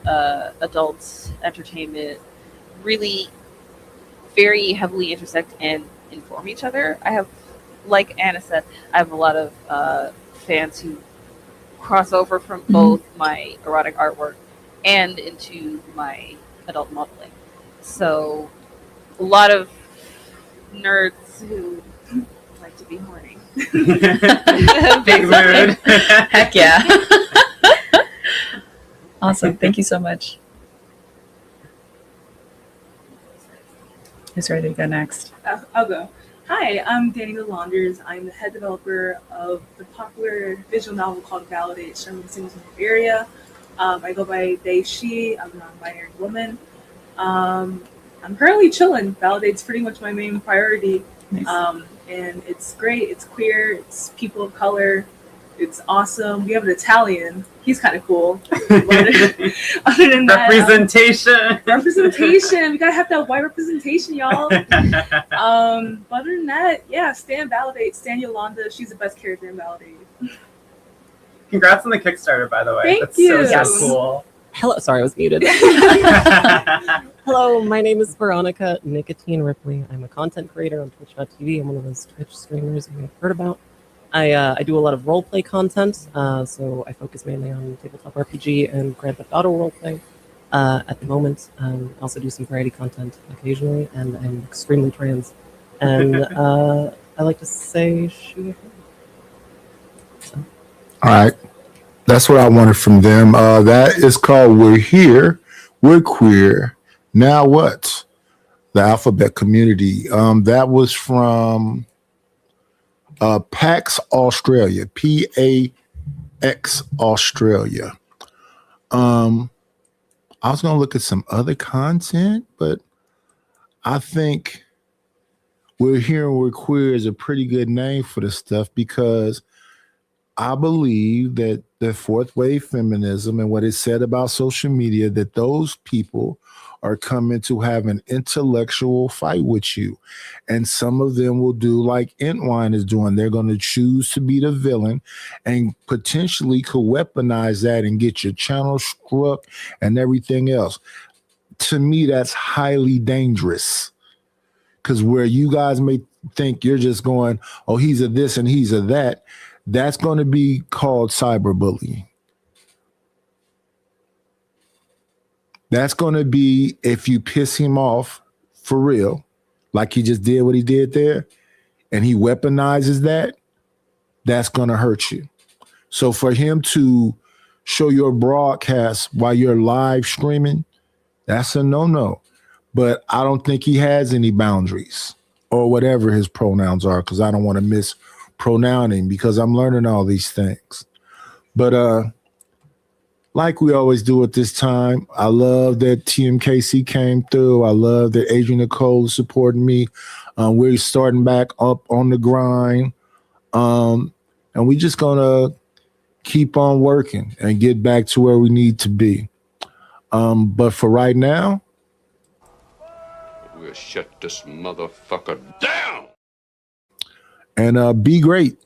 adult entertainment really very heavily intersect and inform each other. I have, like Anna said, I have a lot of fans who cross over from both my erotic artwork and into my adult modeling. So a lot of nerds who like to be horny. Big mood. Heck yeah. Awesome. Thank you so much. Who's ready to go next? I'll go. Hi, I'm Daniel Launders. I'm the head developer of the popular visual novel called Validate, streaming singles in the area. I go by they, she. I'm a non-binary woman. I'm currently chilling. Validate's pretty much my main priority. Nice. And it's great. It's queer. It's people of color. It's awesome. We have an Italian. He's kind of cool. But other than that, representation. We gotta have that white representation, y'all. But other than that, yeah, Stan Validate, Stan Yolanda. She's the best character in Validate. Congrats on the Kickstarter, by the way. Thank That's you. so cool. Hello, sorry, I was muted. Hello, my name is Veronica Nicotine Ripley. I'm a content creator on Twitch.tv. I'm one of those Twitch streamers you may have heard about. I do a lot of roleplay content, so I focus mainly on tabletop RPG and Grand Theft Auto roleplay at the moment. I also do some variety content occasionally, and I'm extremely trans. And I like to say she. So. All right. That's what I wanted from them. That is called We're Here, We're Queer. Now what? The Alphabet Community. That was from PAX Australia, PAX Australia. I was going to look at some other content, but I think We're Here and We're Queer is a pretty good name for this stuff because I believe that the fourth wave feminism and what is said about social media, that those people are coming to have an intellectual fight with you. And some of them will do like Entwine is doing. They're going to choose to be the villain and potentially could weaponize that and get your channel struck and everything else. To me, that's highly dangerous. Because where you guys may think you're just going, oh, he's a this and he's a that, that's going to be called cyberbullying. That's going to be if you piss him off for real, like he just did what he did there, and he weaponizes that, that's going to hurt you. So for him to show your broadcast while you're live streaming, that's a no-no. But I don't think he has any boundaries or whatever his pronouns are, because I don't want to mispronounce him because I'm learning all these things. But like we always do at this time, I love that TMKC came through. I love that Adrian Nicole is supporting me. We're starting back up on the grind. And we're just going to keep on working and get back to where we need to be. But for right now, we'll shut this motherfucker down. And be great.